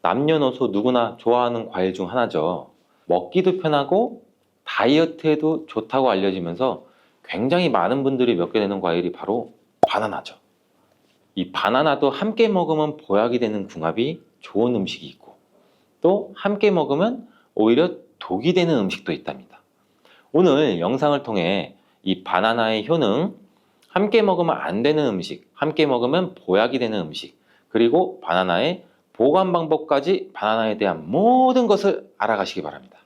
남녀노소 누구나 좋아하는 과일 중 하나죠. 먹기도 편하고 다이어트에도 좋다고 알려지면서 굉장히 많은 분들이 먹게 되는 과일이 바로 바나나죠. 이 바나나도 함께 먹으면 보약이 되는 궁합이 좋은 음식이 있고 또 함께 먹으면 오히려 독이 되는 음식도 있답니다. 오늘 영상을 통해 이 바나나의 효능, 함께 먹으면 안 되는 음식, 함께 먹으면 보약이 되는 음식, 그리고 바나나의 보관 방법까지 바나나에 대한 모든 것을 알아가시기 바랍니다.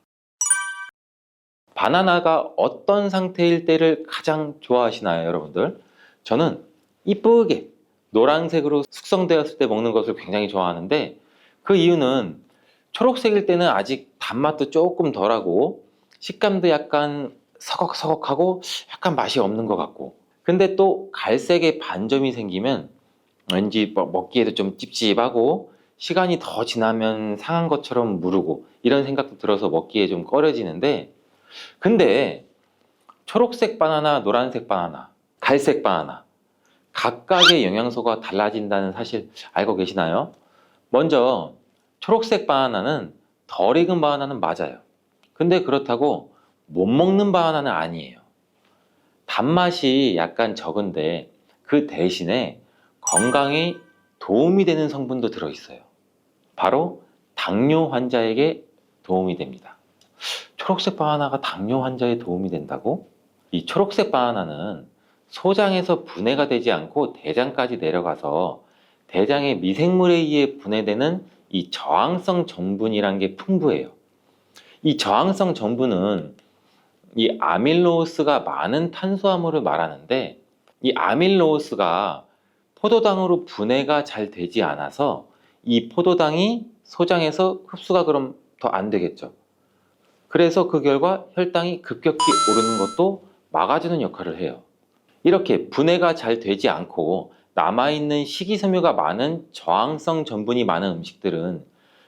바나나가 어떤 상태일 때를 가장 좋아하시나요, 여러분들? 저는 이쁘게 노란색으로 숙성되었을 때 먹는 것을 굉장히 좋아하는데 그 이유는 초록색일 때는 아직 단맛도 조금 덜하고 식감도 약간 서걱서걱하고 약간 맛이 없는 것 같고 근데 또 갈색의 반점이 생기면 왠지 먹기에도 좀 찝찝하고 시간이 더 지나면 상한 것처럼 무르고 이런 생각도 들어서 먹기에 좀 꺼려지는데 근데 초록색 바나나, 노란색 바나나, 갈색 바나나 각각의 영양소가 달라진다는 사실 알고 계시나요? 먼저 초록색 바나나는 덜 익은 바나나는 맞아요. 근데 그렇다고 못 먹는 바나나는 아니에요. 단맛이 약간 적은데 그 대신에 건강에 도움이 되는 성분도 들어있어요. 바로 당뇨 환자에게 도움이 됩니다. 초록색 바나나가 당뇨 환자에 도움이 된다고? 이 초록색 바나나는 소장에서 분해가 되지 않고 대장까지 내려가서 대장의 미생물에 의해 분해되는 이 저항성 전분이란 게 풍부해요. 이 저항성 전분은 이 아밀로스가 많은 탄수화물을 말하는데 이 아밀로스가 포도당으로 분해가 잘 되지 않아서 이 포도당이 소장에서 흡수가 그럼 더 안 되겠죠. 그래서 그 결과 혈당이 급격히 오르는 것도 막아주는 역할을 해요. 이렇게 분해가 잘 되지 않고 남아있는 식이섬유가 많은 저항성 전분이 많은 음식들은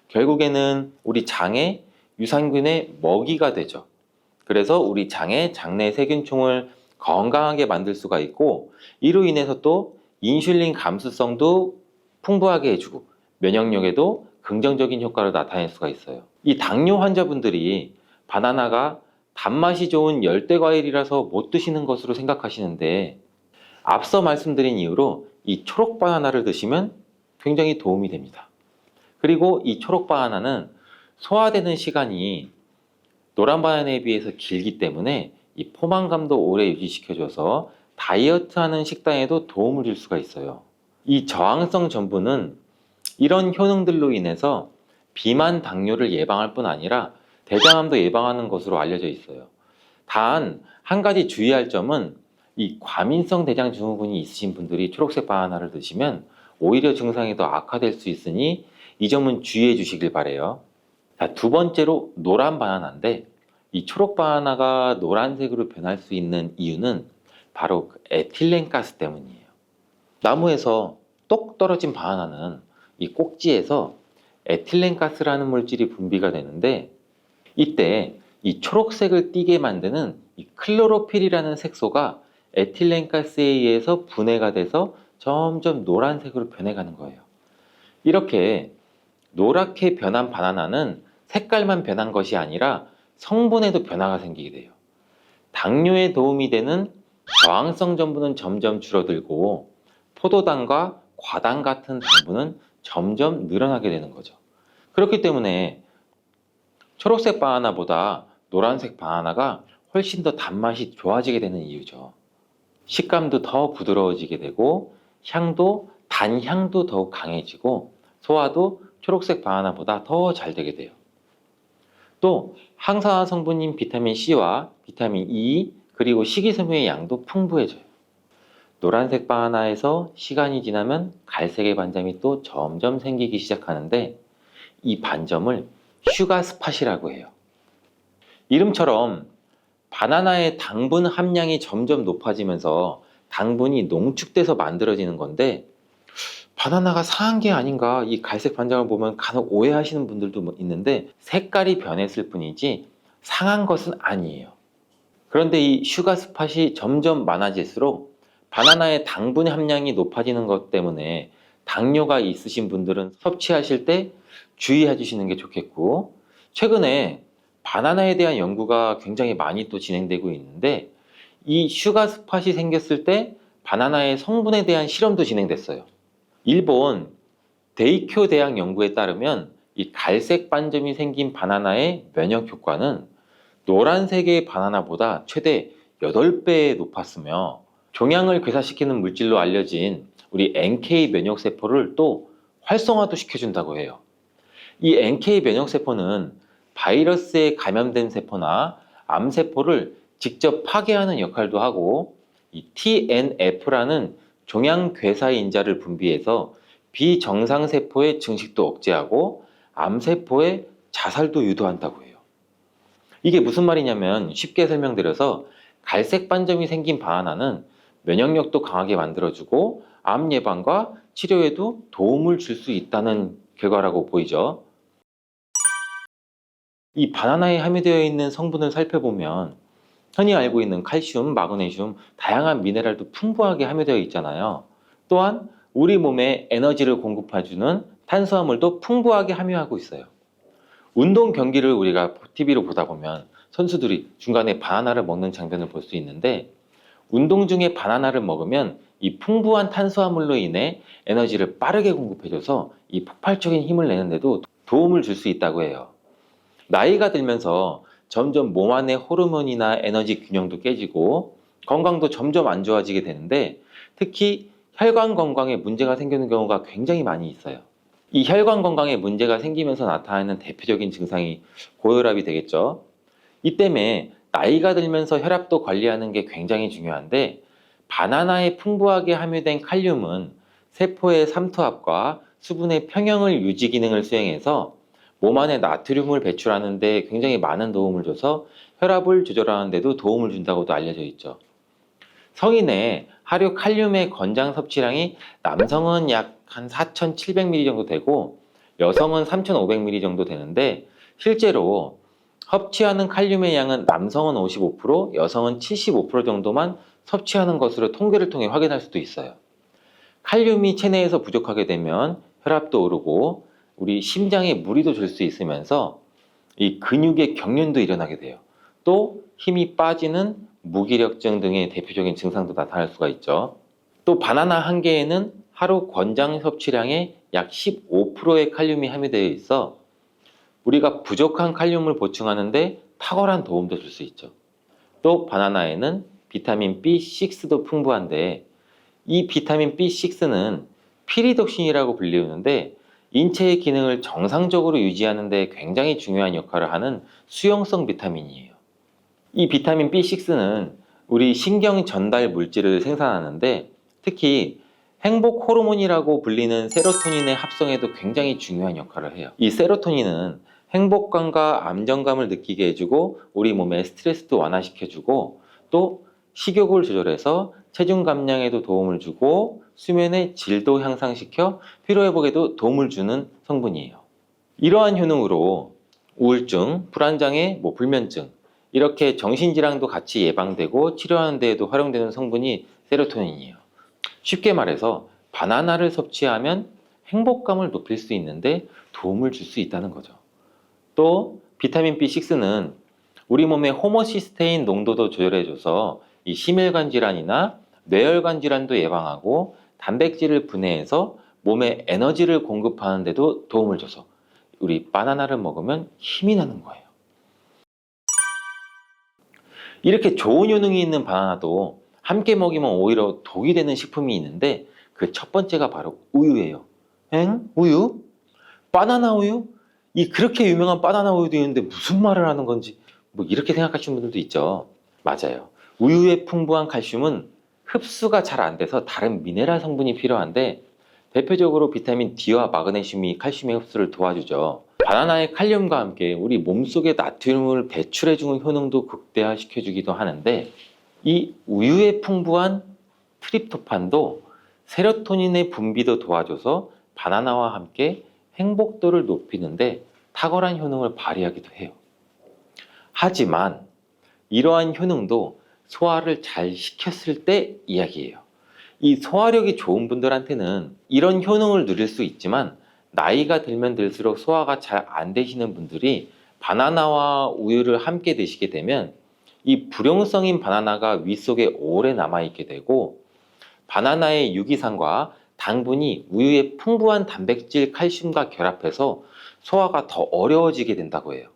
결국에는 우리 장에 유산균의 먹이가 되죠. 그래서 우리 장의 장내 세균총을 건강하게 만들 수가 있고 이로 인해서 또 인슐린 감수성도 풍부하게 해주고 면역력에도 긍정적인 효과를 나타낼 수가 있어요. 이 당뇨 환자분들이 바나나가 단맛이 좋은 열대 과일이라서 못 드시는 것으로 생각하시는데 앞서 말씀드린 이유로 이 초록 바나나를 드시면 굉장히 도움이 됩니다. 그리고 이 초록 바나나는 소화되는 시간이 노란 바나나에 비해서 길기 때문에 이 포만감도 오래 유지시켜줘서 다이어트하는 식단에도 도움을 줄 수가 있어요. 이 저항성 전분은 이런 효능들로 인해서 비만 당뇨를 예방할 뿐 아니라 대장암도 예방하는 것으로 알려져 있어요. 단 한 가지 주의할 점은 이 과민성 대장 증후군이 있으신 분들이 초록색 바나나를 드시면 오히려 증상이 더 악화될 수 있으니 이 점은 주의해 주시길 바래요. 자, 두 번째로 노란 바나나인데 이 초록 바나나가 노란색으로 변할 수 있는 이유는 바로 그 에틸렌가스 때문이에요. 나무에서 똑 떨어진 바나나는 이 꼭지에서 에틸렌가스라는 물질이 분비가 되는데, 이때 이 초록색을 띠게 만드는 이 클로로필이라는 색소가 에틸렌가스에 의해서 분해가 돼서 점점 노란색으로 변해가는 거예요. 이렇게 노랗게 변한 바나나는 색깔만 변한 것이 아니라 성분에도 변화가 생기게 돼요. 당뇨에 도움이 되는 저항성 전분은 점점 줄어들고 포도당과 과당 같은 당분은 점점 늘어나게 되는 거죠. 그렇기 때문에 초록색 바나나보다 노란색 바나나가 훨씬 더 단맛이 좋아지게 되는 이유죠. 식감도 더 부드러워지게 되고 향도, 단향도 더욱 강해지고 소화도 초록색 바나나보다 더 잘 되게 돼요. 또 항산화 성분인 비타민 C와 비타민 E 그리고 식이섬유의 양도 풍부해져요. 노란색 바나나에서 시간이 지나면 갈색의 반점이 또 점점 생기기 시작하는데, 이 반점을 슈가 스팟이라고 해요. 이름처럼 바나나의 당분 함량이 점점 높아지면서 당분이 농축돼서 만들어지는 건데, 바나나가 상한 게 아닌가, 이 갈색 반점을 보면 간혹 오해하시는 분들도 있는데, 색깔이 변했을 뿐이지 상한 것은 아니에요. 그런데 이 슈가 스팟이 점점 많아질수록 바나나의 당분 함량이 높아지는 것 때문에 당뇨가 있으신 분들은 섭취하실 때 주의해 주시는 게 좋겠고, 최근에 바나나에 대한 연구가 굉장히 많이 또 진행되고 있는데, 이 슈가 스팟이 생겼을 때 바나나의 성분에 대한 실험도 진행됐어요. 일본 데이쿄 대학 연구에 따르면 이 갈색 반점이 생긴 바나나의 면역 효과는 노란색의 바나나보다 최대 8배 높았으며, 종양을 괴사시키는 물질로 알려진 우리 NK 면역세포를 또 활성화도 시켜준다고 해요. 이 NK 면역세포는 바이러스에 감염된 세포나 암세포를 직접 파괴하는 역할도 하고, 이 TNF라는 종양 괴사 인자를 분비해서 비정상세포의 증식도 억제하고 암세포의 자살도 유도한다고 해요. 이게 무슨 말이냐면, 쉽게 설명드려서 갈색 반점이 생긴 바나나는 면역력도 강하게 만들어주고 암 예방과 치료에도 도움을 줄 수 있다는 결과라고 보이죠. 이 바나나에 함유되어 있는 성분을 살펴보면 흔히 알고 있는 칼슘, 마그네슘, 다양한 미네랄도 풍부하게 함유되어 있잖아요. 또한 우리 몸에 에너지를 공급해주는 탄수화물도 풍부하게 함유하고 있어요. 운동 경기를 우리가 TV로 보다 보면 선수들이 중간에 바나나를 먹는 장면을 볼 수 있는데, 운동 중에 바나나를 먹으면 이 풍부한 탄수화물로 인해 에너지를 빠르게 공급해줘서 이 폭발적인 힘을 내는데도 도움을 줄 수 있다고 해요. 나이가 들면서 점점 몸 안의 호르몬이나 에너지 균형도 깨지고 건강도 점점 안 좋아지게 되는데, 특히 혈관 건강에 문제가 생기는 경우가 굉장히 많이 있어요. 이 혈관 건강에 문제가 생기면서 나타나는 대표적인 증상이 고혈압이 되겠죠. 이 때문에 나이가 들면서 혈압도 관리하는 게 굉장히 중요한데, 바나나에 풍부하게 함유된 칼륨은 세포의 삼투압과 수분의 평형을 유지 기능을 수행해서 몸 안에 나트륨을 배출하는 데 굉장히 많은 도움을 줘서 혈압을 조절하는 데도 도움을 준다고도 알려져 있죠. 성인의 하루 칼륨의 권장 섭취량이 남성은 약 한 4,700ml 정도 되고 여성은 3,500ml 정도 되는데, 실제로 섭취하는 칼륨의 양은 남성은 55%, 여성은 75% 정도만 섭취하는 것으로 통계를 통해 확인할 수도 있어요. 칼륨이 체내에서 부족하게 되면 혈압도 오르고 우리 심장에 무리도 줄 수 있으면서 이 근육의 경련도 일어나게 돼요. 또 힘이 빠지는 무기력증 등의 대표적인 증상도 나타날 수가 있죠. 또 바나나 한 개에는 하루 권장 섭취량의 약 15%의 칼륨이 함유되어 있어 우리가 부족한 칼륨을 보충하는데 탁월한 도움도 줄 수 있죠. 또 바나나에는 비타민 B6도 풍부한데, 이 비타민 B6는 피리독신이라고 불리우는데 인체의 기능을 정상적으로 유지하는 데 굉장히 중요한 역할을 하는 수용성 비타민이에요. 이 비타민 B6는 우리 신경 전달 물질을 생산하는데, 특히 행복 호르몬이라고 불리는 세로토닌의 합성에도 굉장히 중요한 역할을 해요. 이 세로토닌은 행복감과 안정감을 느끼게 해주고 우리 몸의 스트레스도 완화시켜주고 또 식욕을 조절해서 체중 감량에도 도움을 주고 수면의 질도 향상시켜 피로회복에도 도움을 주는 성분이에요. 이러한 효능으로 우울증, 불안장애, 불면증 이렇게 정신질환도 같이 예방되고 치료하는 데에도 활용되는 성분이 세로토닌이에요. 쉽게 말해서 바나나를 섭취하면 행복감을 높일 수 있는데 도움을 줄 수 있다는 거죠. 또 비타민 B6는 우리 몸의 호모시스테인 농도도 조절해줘서 이 심혈관 질환이나 뇌혈관 질환도 예방하고 단백질을 분해해서 몸에 에너지를 공급하는 데도 도움을 줘서 우리 바나나를 먹으면 힘이 나는 거예요. 이렇게 좋은 효능이 있는 바나나도 함께 먹이면 오히려 독이 되는 식품이 있는데 그 첫 번째가 바로 우유예요. 우유? 바나나 우유? 이 그렇게 유명한 바나나 우유도 있는데 무슨 말을 하는 건지 이렇게 생각하시는 분들도 있죠. 맞아요. 우유에 풍부한 칼슘은 흡수가 잘 안 돼서 다른 미네랄 성분이 필요한데 대표적으로 비타민 D와 마그네슘이 칼슘의 흡수를 도와주죠. 바나나의 칼륨과 함께 우리 몸속의 나트륨을 배출해주는 효능도 극대화시켜주기도 하는데 이 우유에 풍부한 트립토판도 세로토닌의 분비도 도와줘서 바나나와 함께 행복도를 높이는데 탁월한 효능을 발휘하기도 해요. 하지만 이러한 효능도 소화를 잘 시켰을 때 이야기예요. 이 소화력이 좋은 분들한테는 이런 효능을 누릴 수 있지만 나이가 들면 들수록 소화가 잘 안 되시는 분들이 바나나와 우유를 함께 드시게 되면 이 불용성인 바나나가 위 속에 오래 남아있게 되고 바나나의 유기산과 당분이 우유의 풍부한 단백질 칼슘과 결합해서 소화가 더 어려워지게 된다고 해요.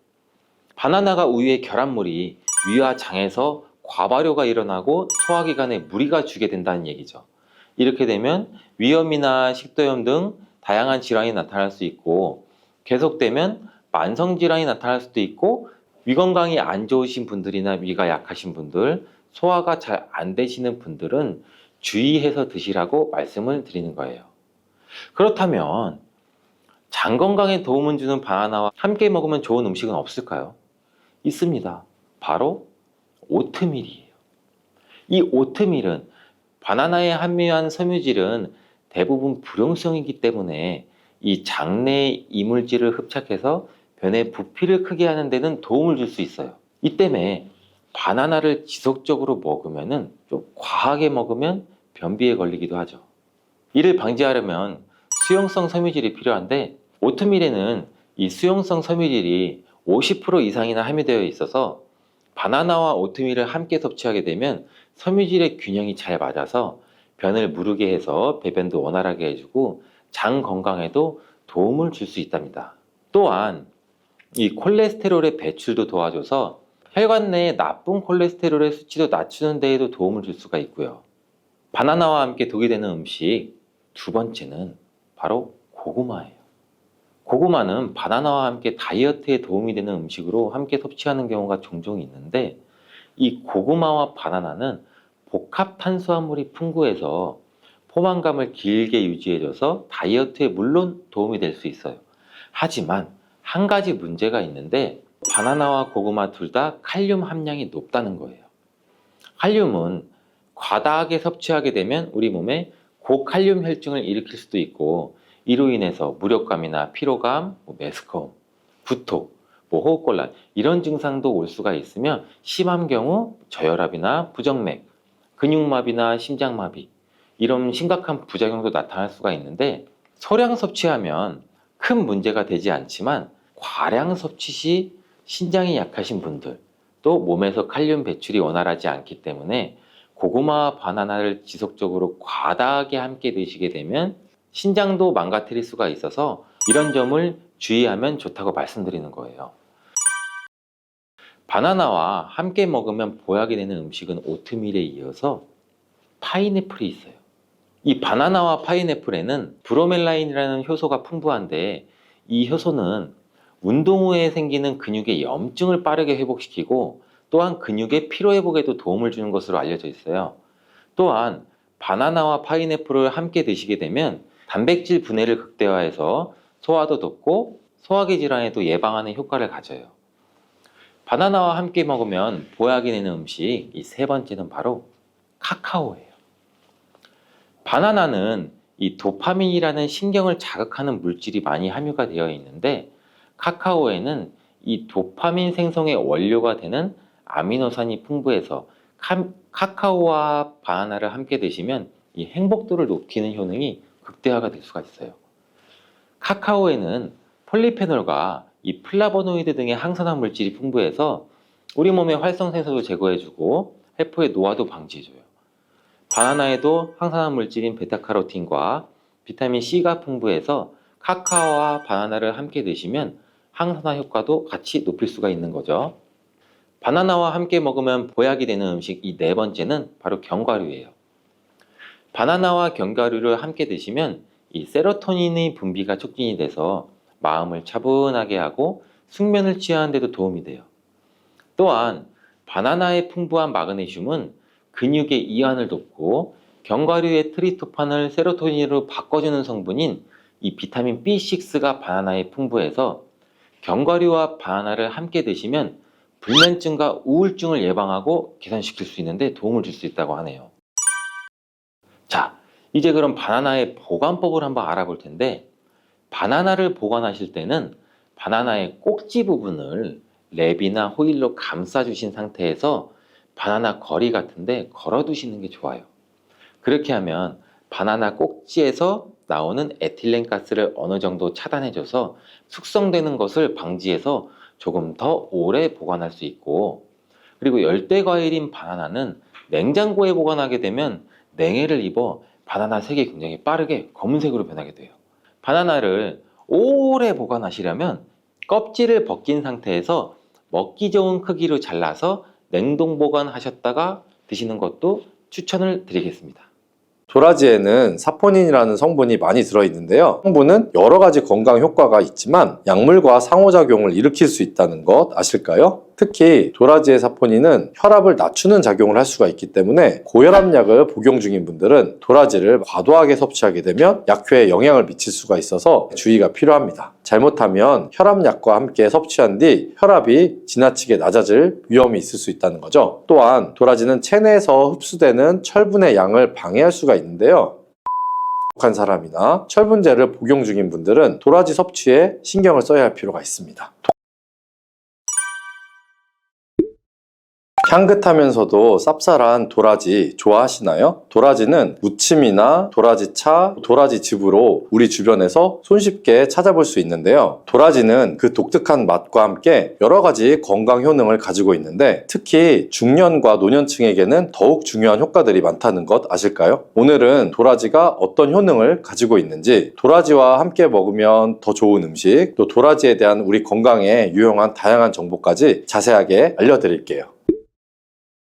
바나나가 우유의 결합물이 위와 장에서 과발효가 일어나고 소화기관에 무리가 주게 된다는 얘기죠. 이렇게 되면 위염이나 식도염 등 다양한 질환이 나타날 수 있고 계속되면 만성질환이 나타날 수도 있고 위 건강이 안 좋으신 분들이나 위가 약하신 분들, 소화가 잘 안 되시는 분들은 주의해서 드시라고 말씀을 드리는 거예요. 그렇다면 장 건강에 도움을 주는 바나나와 함께 먹으면 좋은 음식은 없을까요? 있습니다. 바로 오트밀이에요. 이 오트밀은 바나나에 함유한 섬유질은 대부분 불용성이기 때문에 이 장내 이물질을 흡착해서 변의 부피를 크게 하는 데는 도움을 줄 수 있어요. 이 때문에 바나나를 지속적으로 먹으면 좀 과하게 먹으면 변비에 걸리기도 하죠. 이를 방지하려면 수용성 섬유질이 필요한데 오트밀에는 이 수용성 섬유질이 50% 이상이나 함유되어 있어서 바나나와 오트밀을 함께 섭취하게 되면 섬유질의 균형이 잘 맞아서 변을 무르게 해서 배변도 원활하게 해주고 장 건강에도 도움을 줄 수 있답니다. 또한 이 콜레스테롤의 배출도 도와줘서 혈관 내의 나쁜 콜레스테롤의 수치도 낮추는 데에도 도움을 줄 수가 있고요. 바나나와 함께 독이 되는 음식 두 번째는 바로 고구마예요. 고구마는 바나나와 함께 다이어트에 도움이 되는 음식으로 함께 섭취하는 경우가 종종 있는데 이 고구마와 바나나는 복합 탄수화물이 풍부해서 포만감을 길게 유지해줘서 다이어트에 물론 도움이 될 수 있어요. 하지만 한 가지 문제가 있는데 바나나와 고구마 둘 다 칼륨 함량이 높다는 거예요. 칼륨은 과다하게 섭취하게 되면 우리 몸에 고칼륨 혈증을 일으킬 수도 있고 이로 인해서 무력감이나 피로감, 메스꺼움, 구토, 호흡곤란 이런 증상도 올 수가 있으며 심한 경우 저혈압이나 부정맥, 근육마비나 심장마비 이런 심각한 부작용도 나타날 수가 있는데 소량 섭취하면 큰 문제가 되지 않지만 과량 섭취 시 신장이 약하신 분들 또 몸에서 칼륨 배출이 원활하지 않기 때문에 고구마와 바나나를 지속적으로 과다하게 함께 드시게 되면 신장도 망가뜨릴 수가 있어서 이런 점을 주의하면 좋다고 말씀드리는 거예요. 바나나와 함께 먹으면 보약이 되는 음식은 오트밀에 이어서 파인애플이 있어요. 이 바나나와 파인애플에는 브로멜라인이라는 효소가 풍부한데 이 효소는 운동 후에 생기는 근육의 염증을 빠르게 회복시키고 또한 근육의 피로회복에도 도움을 주는 것으로 알려져 있어요. 또한 바나나와 파인애플을 함께 드시게 되면 단백질 분해를 극대화해서 소화도 돕고 소화기 질환에도 예방하는 효과를 가져요. 바나나와 함께 먹으면 보약이 되는 음식, 이 세 번째는 바로 카카오예요. 바나나는 이 도파민이라는 신경을 자극하는 물질이 많이 함유가 되어 있는데, 카카오에는 이 도파민 생성의 원료가 되는 아미노산이 풍부해서 카카오와 바나나를 함께 드시면 이 행복도를 높이는 효능이 극대화가 될 수가 있어요. 카카오에는 폴리페놀과 이 플라보노이드 등의 항산화 물질이 풍부해서 우리 몸의 활성산소도 제거해주고 세포의 노화도 방지해줘요. 바나나에도 항산화 물질인 베타카로틴과 비타민 C가 풍부해서 카카오와 바나나를 함께 드시면 항산화 효과도 같이 높일 수가 있는 거죠. 바나나와 함께 먹으면 보약이 되는 음식 이 네 번째는 바로 견과류예요. 바나나와 견과류를 함께 드시면 이 세로토닌의 분비가 촉진이 돼서 마음을 차분하게 하고 숙면을 취하는 데도 도움이 돼요. 또한 바나나의 풍부한 마그네슘은 근육의 이완을 돕고 견과류의 트리토판을 세로토닌으로 바꿔주는 성분인 이 비타민 B6가 바나나에 풍부해서 견과류와 바나나를 함께 드시면 불면증과 우울증을 예방하고 개선시킬 수 있는데 도움을 줄 수 있다고 하네요. 자, 이제 그럼 바나나의 보관법을 한번 알아볼 텐데, 바나나를 보관하실 때는 바나나의 꼭지 부분을 랩이나 호일로 감싸주신 상태에서 바나나 거리 같은데 걸어두시는 게 좋아요. 그렇게 하면 바나나 꼭지에서 나오는 에틸렌 가스를 어느 정도 차단해줘서 숙성되는 것을 방지해서 조금 더 오래 보관할 수 있고, 그리고 열대 과일인 바나나는 냉장고에 보관하게 되면 냉해를 입어 바나나 색이 굉장히 빠르게 검은색으로 변하게 돼요. 바나나를 오래 보관하시려면 껍질을 벗긴 상태에서 먹기 좋은 크기로 잘라서 냉동 보관하셨다가 드시는 것도 추천을 드리겠습니다. 도라지에는 사포닌이라는 성분이 많이 들어있는데요. 성분은 여러 가지 건강 효과가 있지만 약물과 상호작용을 일으킬 수 있다는 것 아실까요? 특히 도라지의 사포닌은 혈압을 낮추는 작용을 할 수가 있기 때문에 고혈압약을 복용 중인 분들은 도라지를 과도하게 섭취하게 되면 약효에 영향을 미칠 수가 있어서 주의가 필요합니다. 잘못하면 혈압약과 함께 섭취한 뒤 혈압이 지나치게 낮아질 위험이 있을 수 있다는 거죠. 또한 도라지는 체내에서 흡수되는 철분의 양을 방해할 수가 있는데요. 한 사람이나 철분제를 복용 중인 분들은 도라지 섭취에 신경을 써야 할 필요가 있습니다. 향긋하면서도 쌉쌀한 도라지 좋아하시나요? 도라지는 무침이나 도라지차, 도라지즙으로 우리 주변에서 손쉽게 찾아볼 수 있는데요. 도라지는 그 독특한 맛과 함께 여러 가지 건강 효능을 가지고 있는데, 특히 중년과 노년층에게는 더욱 중요한 효과들이 많다는 것 아실까요? 오늘은 도라지가 어떤 효능을 가지고 있는지, 도라지와 함께 먹으면 더 좋은 음식, 또 도라지에 대한 우리 건강에 유용한 다양한 정보까지 자세하게 알려드릴게요.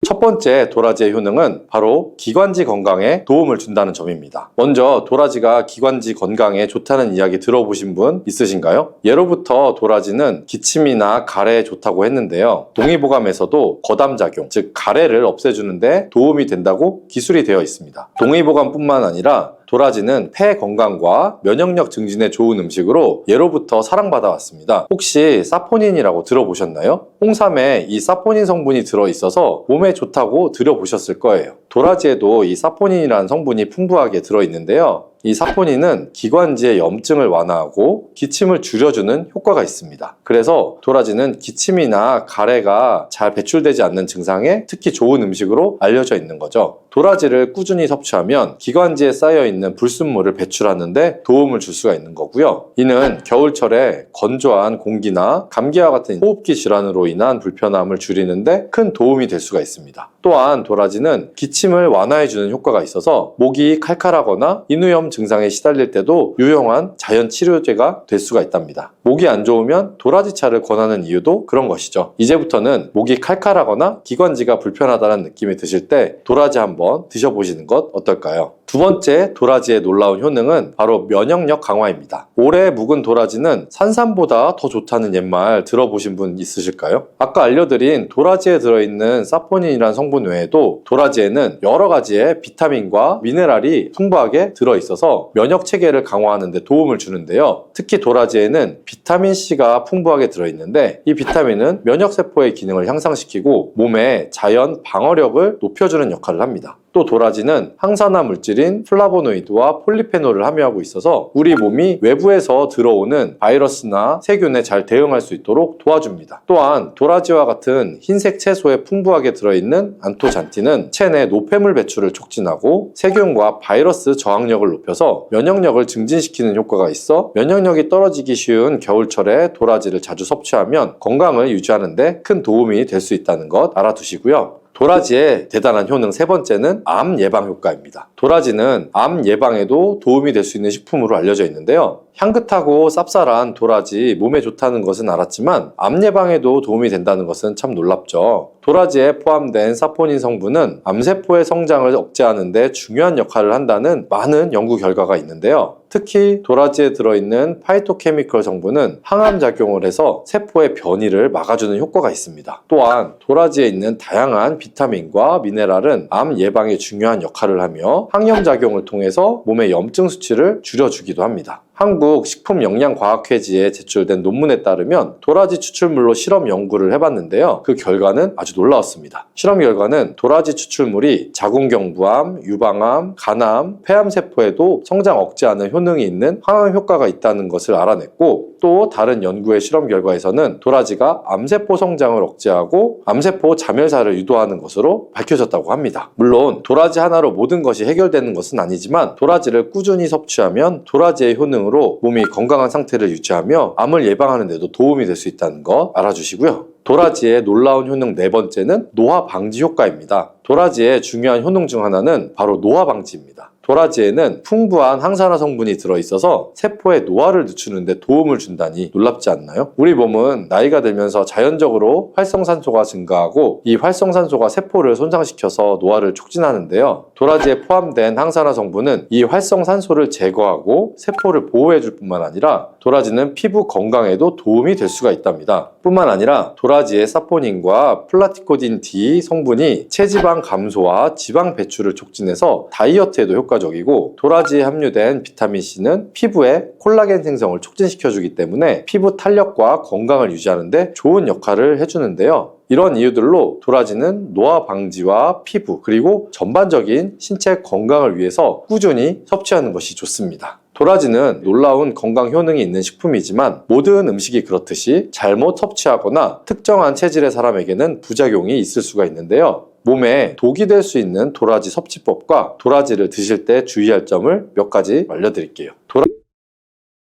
첫 번째 도라지의 효능은 바로 기관지 건강에 도움을 준다는 점입니다. 먼저 도라지가 기관지 건강에 좋다는 이야기 들어보신 분 있으신가요? 예로부터 도라지는 기침이나 가래에 좋다고 했는데요. 동의보감에서도 거담작용, 즉 가래를 없애주는데 도움이 된다고 기술이 되어 있습니다. 동의보감뿐만 아니라 도라지는 폐 건강과 면역력 증진에 좋은 음식으로 예로부터 사랑받아 왔습니다. 혹시 사포닌이라고 들어보셨나요? 홍삼에 이 사포닌 성분이 들어있어서 몸에 좋다고 들어보셨을 거예요. 도라지에도 이 사포닌이라는 성분이 풍부하게 들어있는데요. 이 사포닌은 기관지의 염증을 완화하고 기침을 줄여주는 효과가 있습니다. 그래서 도라지는 기침이나 가래가 잘 배출되지 않는 증상에 특히 좋은 음식으로 알려져 있는 거죠. 도라지를 꾸준히 섭취하면 기관지에 쌓여있는 불순물을 배출하는데 도움을 줄 수가 있는 거고요. 이는 겨울철에 건조한 공기나 감기와 같은 호흡기 질환으로 인한 불편함을 줄이는데 큰 도움이 될 수가 있습니다. 또한 도라지는 기침을 완화해주는 효과가 있어서 목이 칼칼하거나 인후염 증상에 시달릴 때도 유용한 자연 치료제가 될 수가 있답니다. 목이 안 좋으면 도라지차를 권하는 이유도 그런 것이죠. 이제부터는 목이 칼칼하거나 기관지가 불편하다는 느낌이 드실 때 도라지 한번 드셔보시는 것 어떨까요? 두 번째 도라지의 놀라운 효능은 바로 면역력 강화입니다. 오래 묵은 도라지는 산삼보다 더 좋다는 옛말 들어보신 분 있으실까요? 아까 알려드린 도라지에 들어있는 사포닌이라는 성분 외에도 도라지에는 여러 가지의 비타민과 미네랄이 풍부하게 들어있어서 면역 체계를 강화하는 데 도움을 주는데요. 특히 도라지에는 비타민C가 풍부하게 들어있는데 이 비타민은 면역세포의 기능을 향상시키고 몸의 자연 방어력을 높여주는 역할을 합니다. 또 도라지는 항산화 물질인 플라보노이드와 폴리페놀을 함유하고 있어서 우리 몸이 외부에서 들어오는 바이러스나 세균에 잘 대응할 수 있도록 도와줍니다. 또한 도라지와 같은 흰색 채소에 풍부하게 들어있는 안토잔틴은 체내 노폐물 배출을 촉진하고 세균과 바이러스 저항력을 높여서 면역력을 증진시키는 효과가 있어 면역력이 떨어지기 쉬운 겨울철에 도라지를 자주 섭취하면 건강을 유지하는 데 큰 도움이 될 수 있다는 것 알아두시고요. 도라지의 대단한 효능 세 번째는 암 예방 효과입니다. 도라지는 암 예방에도 도움이 될 수 있는 식품으로 알려져 있는데요. 향긋하고 쌉쌀한 도라지 몸에 좋다는 것은 알았지만 암 예방에도 도움이 된다는 것은 참 놀랍죠. 도라지에 포함된 사포닌 성분은 암세포의 성장을 억제하는 데 중요한 역할을 한다는 많은 연구 결과가 있는데요. 특히 도라지에 들어있는 파이토케미컬 성분은 항암 작용을 해서 세포의 변이를 막아주는 효과가 있습니다. 또한 도라지에 있는 다양한 비타민과 미네랄은 암 예방에 중요한 역할을 하며 항염 작용을 통해서 몸의 염증 수치를 줄여주기도 합니다. 한국 식품영양과학회지에 제출된 논문에 따르면 도라지 추출물로 실험 연구를 해봤는데요. 그 결과는 아주 놀라웠습니다. 실험 결과는 도라지 추출물이 자궁경부암, 유방암, 간암, 폐암세포에도 성장 억제하는 효능이 있는 항암 효과가 있다는 것을 알아냈고 또 다른 연구의 실험 결과에서는 도라지가 암세포 성장을 억제하고 암세포 자멸사를 유도하는 것으로 밝혀졌다고 합니다. 물론 도라지 하나로 모든 것이 해결되는 것은 아니지만 도라지를 꾸준히 섭취하면 도라지의 효능으로 몸이 건강한 상태를 유지하며 암을 예방하는 데도 도움이 될 수 있다는 거 알아주시고요. 도라지의 놀라운 효능 네 번째는 노화 방지 효과입니다. 도라지의 중요한 효능 중 하나는 바로 노화 방지입니다. 도라지에는 풍부한 항산화 성분이 들어있어서 세포의 노화를 늦추는 데 도움을 준다니 놀랍지 않나요? 우리 몸은 나이가 들면서 자연적으로 활성산소가 증가하고 이 활성산소가 세포를 손상시켜서 노화를 촉진하는데요. 도라지에 포함된 항산화 성분은 이 활성산소를 제거하고 세포를 보호해줄 뿐만 아니라 도라지는 피부 건강에도 도움이 될 수가 있답니다. 뿐만 아니라 도라지의 사포닌과 플라티코딘 D 성분이 체지방 감소와 지방 배출을 촉진해서 다이어트에도 효과적이고 도라지에 함유된 비타민C는 피부에 콜라겐 생성을 촉진시켜주기 때문에 피부 탄력과 건강을 유지하는 데 좋은 역할을 해주는데요. 이런 이유들로 도라지는 노화 방지와 피부 그리고 전반적인 신체 건강을 위해서 꾸준히 섭취하는 것이 좋습니다. 도라지는 놀라운 건강 효능이 있는 식품이지만 모든 음식이 그렇듯이 잘못 섭취하거나 특정한 체질의 사람에게는 부작용이 있을 수가 있는데요. 몸에 독이 될 수 있는 도라지 섭취법과 도라지를 드실 때 주의할 점을 몇 가지 알려드릴게요.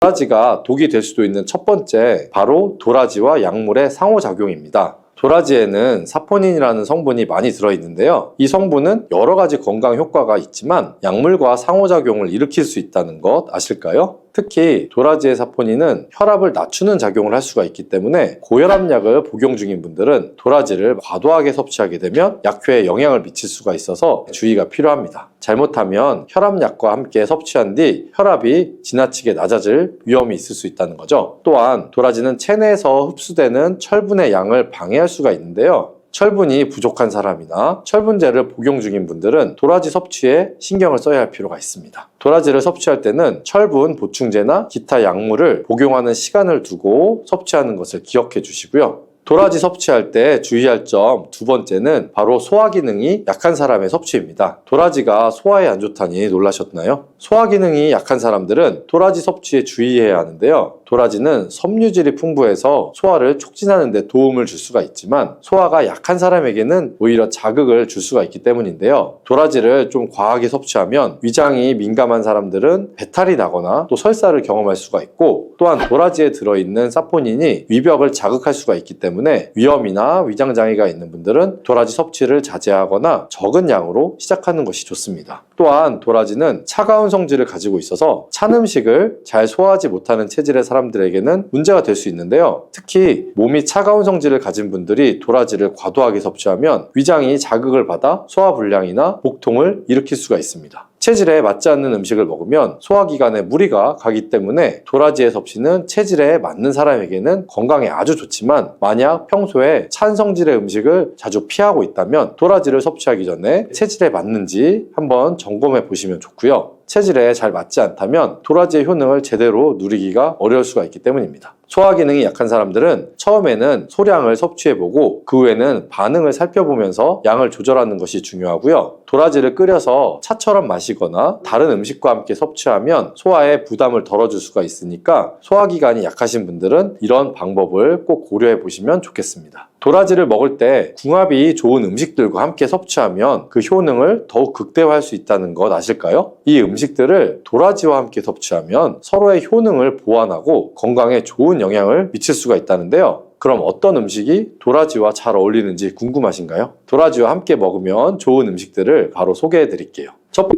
도라지가 독이 될 수도 있는 첫 번째, 바로 도라지와 약물의 상호작용입니다. 도라지에는 사포닌이라는 성분이 많이 들어있는데요. 이 성분은 여러 가지 건강 효과가 있지만 약물과 상호작용을 일으킬 수 있다는 것 아실까요? 특히 도라지의 사포닌은 혈압을 낮추는 작용을 할 수가 있기 때문에 고혈압약을 복용 중인 분들은 도라지를 과도하게 섭취하게 되면 약효에 영향을 미칠 수가 있어서 주의가 필요합니다. 잘못하면 혈압약과 함께 섭취한 뒤 혈압이 지나치게 낮아질 위험이 있을 수 있다는 거죠. 또한 도라지는 체내에서 흡수되는 철분의 양을 방해할 수가 있는데요. 철분이 부족한 사람이나 철분제를 복용 중인 분들은 도라지 섭취에 신경을 써야 할 필요가 있습니다. 도라지를 섭취할 때는 철분 보충제나 기타 약물을 복용하는 시간을 두고 섭취하는 것을 기억해 주시고요. 도라지 섭취할 때 주의할 점 두 번째는 바로 소화 기능이 약한 사람의 섭취입니다. 도라지가 소화에 안 좋다니 놀라셨나요? 소화 기능이 약한 사람들은 도라지 섭취에 주의해야 하는데요. 도라지는 섬유질이 풍부해서 소화를 촉진하는 데 도움을 줄 수가 있지만 소화가 약한 사람에게는 오히려 자극을 줄 수가 있기 때문인데요. 도라지를 좀 과하게 섭취하면 위장이 민감한 사람들은 배탈이 나거나 또 설사를 경험할 수가 있고 또한 도라지에 들어있는 사포닌이 위벽을 자극할 수가 있기 때문에 위염이나 위장장애가 있는 분들은 도라지 섭취를 자제하거나 적은 양으로 시작하는 것이 좋습니다. 또한 도라지는 차가운 성질을 가지고 있어서 찬 음식을 잘 소화하지 못하는 체질의 사람들에게는 문제가 될 수 있는데요. 특히 몸이 차가운 성질을 가진 분들이 도라지를 과도하게 섭취하면 위장이 자극을 받아 소화불량이나 복통을 일으킬 수가 있습니다. 체질에 맞지 않는 음식을 먹으면 소화기관에 무리가 가기 때문에 도라지의 섭취는 체질에 맞는 사람에게는 건강에 아주 좋지만, 만약 평소에 찬 성질의 음식을 자주 피하고 있다면 도라지를 섭취하기 전에 체질에 맞는지 한번 점검해 보시면 좋고요. 체질에 잘 맞지 않다면 도라지의 효능을 제대로 누리기가 어려울 수가 있기 때문입니다. 소화 기능이 약한 사람들은 처음에는 소량을 섭취해보고 그 후에는 반응을 살펴보면서 양을 조절하는 것이 중요하고요. 도라지를 끓여서 차처럼 마시거나 다른 음식과 함께 섭취하면 소화에 부담을 덜어줄 수가 있으니까 소화기관이 약하신 분들은 이런 방법을 꼭 고려해 보시면 좋겠습니다. 도라지를 먹을 때 궁합이 좋은 음식들과 함께 섭취하면 그 효능을 더욱 극대화할 수 있다는 것 아실까요? 이 음식들을 도라지와 함께 섭취하면 서로의 효능을 보완하고 건강에 좋은 영향을 미칠 수가 있다는데요. 그럼 어떤 음식이 도라지와 잘 어울리는지 궁금하신가요? 도라지와 함께 먹으면 좋은 음식들을 바로 소개해 드릴게요. 첫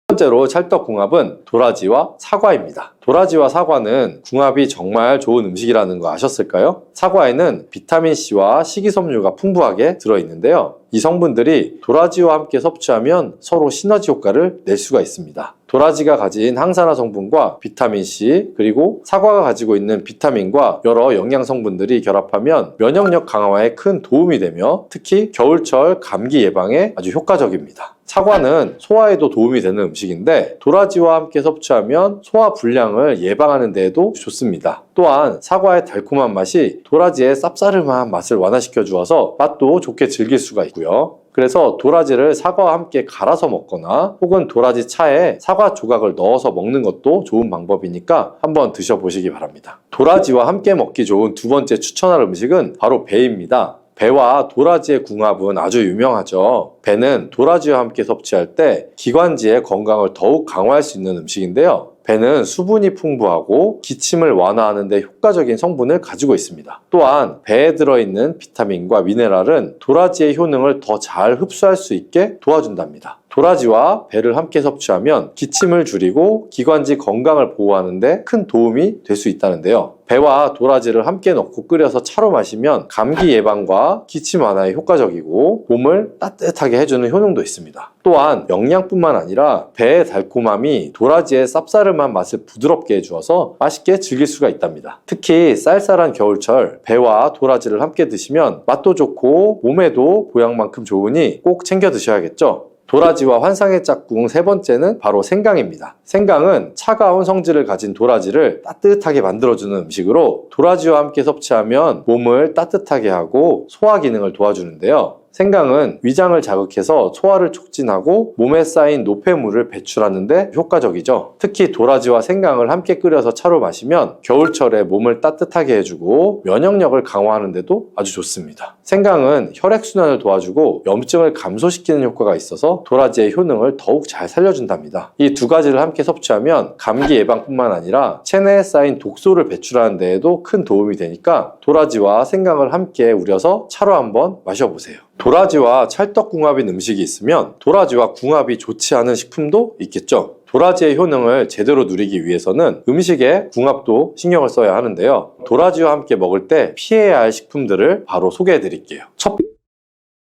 번째로 찰떡궁합은 도라지와 사과입니다. 도라지와 사과는 궁합이 정말 좋은 음식이라는 거 아셨을까요? 사과에는 비타민C와 식이섬유가 풍부하게 들어있는데요. 이 성분들이 도라지와 함께 섭취하면 서로 시너지 효과를 낼 수가 있습니다. 도라지가 가진 항산화 성분과 비타민C, 그리고 사과가 가지고 있는 비타민과 여러 영양 성분들이 결합하면 면역력 강화에 큰 도움이 되며 특히 겨울철 감기 예방에 아주 효과적입니다. 사과는 소화에도 도움이 되는 음식인데 도라지와 함께 섭취하면 소화 불량을 예방하는 데에도 좋습니다. 또한 사과의 달콤한 맛이 도라지의 쌉싸름한 맛을 완화시켜 주어서 맛도 좋게 즐길 수가 있고요. 그래서 도라지를 사과와 함께 갈아서 먹거나 혹은 도라지 차에 사과 조각을 넣어서 먹는 것도 좋은 방법이니까 한번 드셔보시기 바랍니다. 도라지와 함께 먹기 좋은 두 번째 추천할 음식은 바로 배입니다. 배와 도라지의 궁합은 아주 유명하죠. 배는 도라지와 함께 섭취할 때 기관지의 건강을 더욱 강화할 수 있는 음식인데요. 배는 수분이 풍부하고 기침을 완화하는 데 효과적인 성분을 가지고 있습니다. 또한 배에 들어있는 비타민과 미네랄은 도라지의 효능을 더 잘 흡수할 수 있게 도와준답니다. 도라지와 배를 함께 섭취하면 기침을 줄이고 기관지 건강을 보호하는 데 큰 도움이 될 수 있다는데요. 배와 도라지를 함께 넣고 끓여서 차로 마시면 감기 예방과 기침 완화에 효과적이고 몸을 따뜻하게 해주는 효능도 있습니다. 또한 영양뿐만 아니라 배의 달콤함이 도라지의 쌉싸름한 맛을 부드럽게 해주어서 맛있게 즐길 수가 있답니다. 특히 쌀쌀한 겨울철 배와 도라지를 함께 드시면 맛도 좋고 몸에도 보양만큼 좋으니 꼭 챙겨 드셔야겠죠. 도라지와 환상의 짝꿍 세 번째는 바로 생강입니다. 생강은 차가운 성질을 가진 도라지를 따뜻하게 만들어주는 음식으로 도라지와 함께 섭취하면 몸을 따뜻하게 하고 소화 기능을 도와주는데요. 생강은 위장을 자극해서 소화를 촉진하고 몸에 쌓인 노폐물을 배출하는데 효과적이죠. 특히 도라지와 생강을 함께 끓여서 차로 마시면 겨울철에 몸을 따뜻하게 해주고 면역력을 강화하는 데도 아주 좋습니다. 생강은 혈액순환을 도와주고 염증을 감소시키는 효과가 있어서 도라지의 효능을 더욱 잘 살려준답니다. 이 두 가지를 함께 섭취하면 감기 예방뿐만 아니라 체내에 쌓인 독소를 배출하는 데에도 큰 도움이 되니까 도라지와 생강을 함께 우려서 차로 한번 마셔보세요. 도라지와 찰떡궁합인 음식이 있으면 도라지와 궁합이 좋지 않은 식품도 있겠죠. 도라지의 효능을 제대로 누리기 위해서는 음식의 궁합도 신경을 써야 하는데요. 도라지와 함께 먹을 때 피해야 할 식품들을 바로 소개해 드릴게요. 첫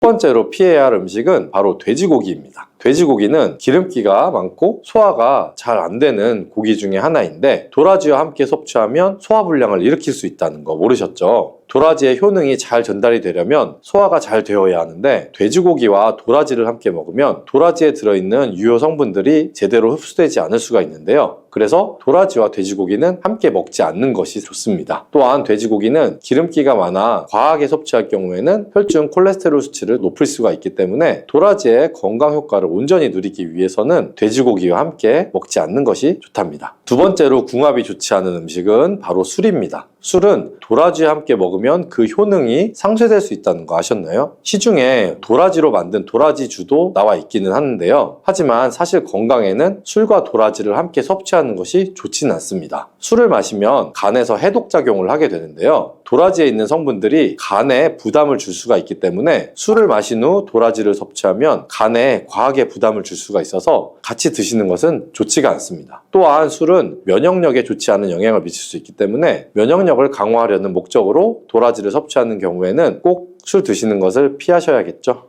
번째로 피해야 할 음식은 바로 돼지고기입니다. 돼지고기는 기름기가 많고 소화가 잘 안 되는 고기 중에 하나인데 도라지와 함께 섭취하면 소화불량을 일으킬 수 있다는 거 모르셨죠? 도라지의 효능이 잘 전달이 되려면 소화가 잘 되어야 하는데 돼지고기와 도라지를 함께 먹으면 도라지에 들어있는 유효 성분들이 제대로 흡수되지 않을 수가 있는데요. 그래서 도라지와 돼지고기는 함께 먹지 않는 것이 좋습니다. 또한 돼지고기는 기름기가 많아 과하게 섭취할 경우에는 혈중 콜레스테롤 수치를 높일 수가 있기 때문에 도라지의 건강 효과를 온전히 누리기 위해서는 돼지고기와 함께 먹지 않는 것이 좋답니다. 두 번째로 궁합이 좋지 않은 음식은 바로 술입니다. 술은 도라지와 함께 먹으면 그 효능이 상쇄될 수 있다는 거 아셨나요? 시중에 도라지로 만든 도라지주도 나와 있기는 하는데요. 하지만 사실 건강에는 술과 도라지를 함께 섭취하는 것이 좋지는 않습니다. 술을 마시면 간에서 해독작용을 하게 되는데요. 도라지에 있는 성분들이 간에 부담을 줄 수가 있기 때문에 술을 마신 후 도라지를 섭취하면 간에 과하게 부담을 줄 수가 있어서 같이 드시는 것은 좋지가 않습니다. 또한 술은 면역력에 좋지 않은 영향을 미칠 수 있기 때문에 면역력을 강화하려는 목적으로 도라지를 섭취하는 경우에는 꼭 술 드시는 것을 피하셔야겠죠.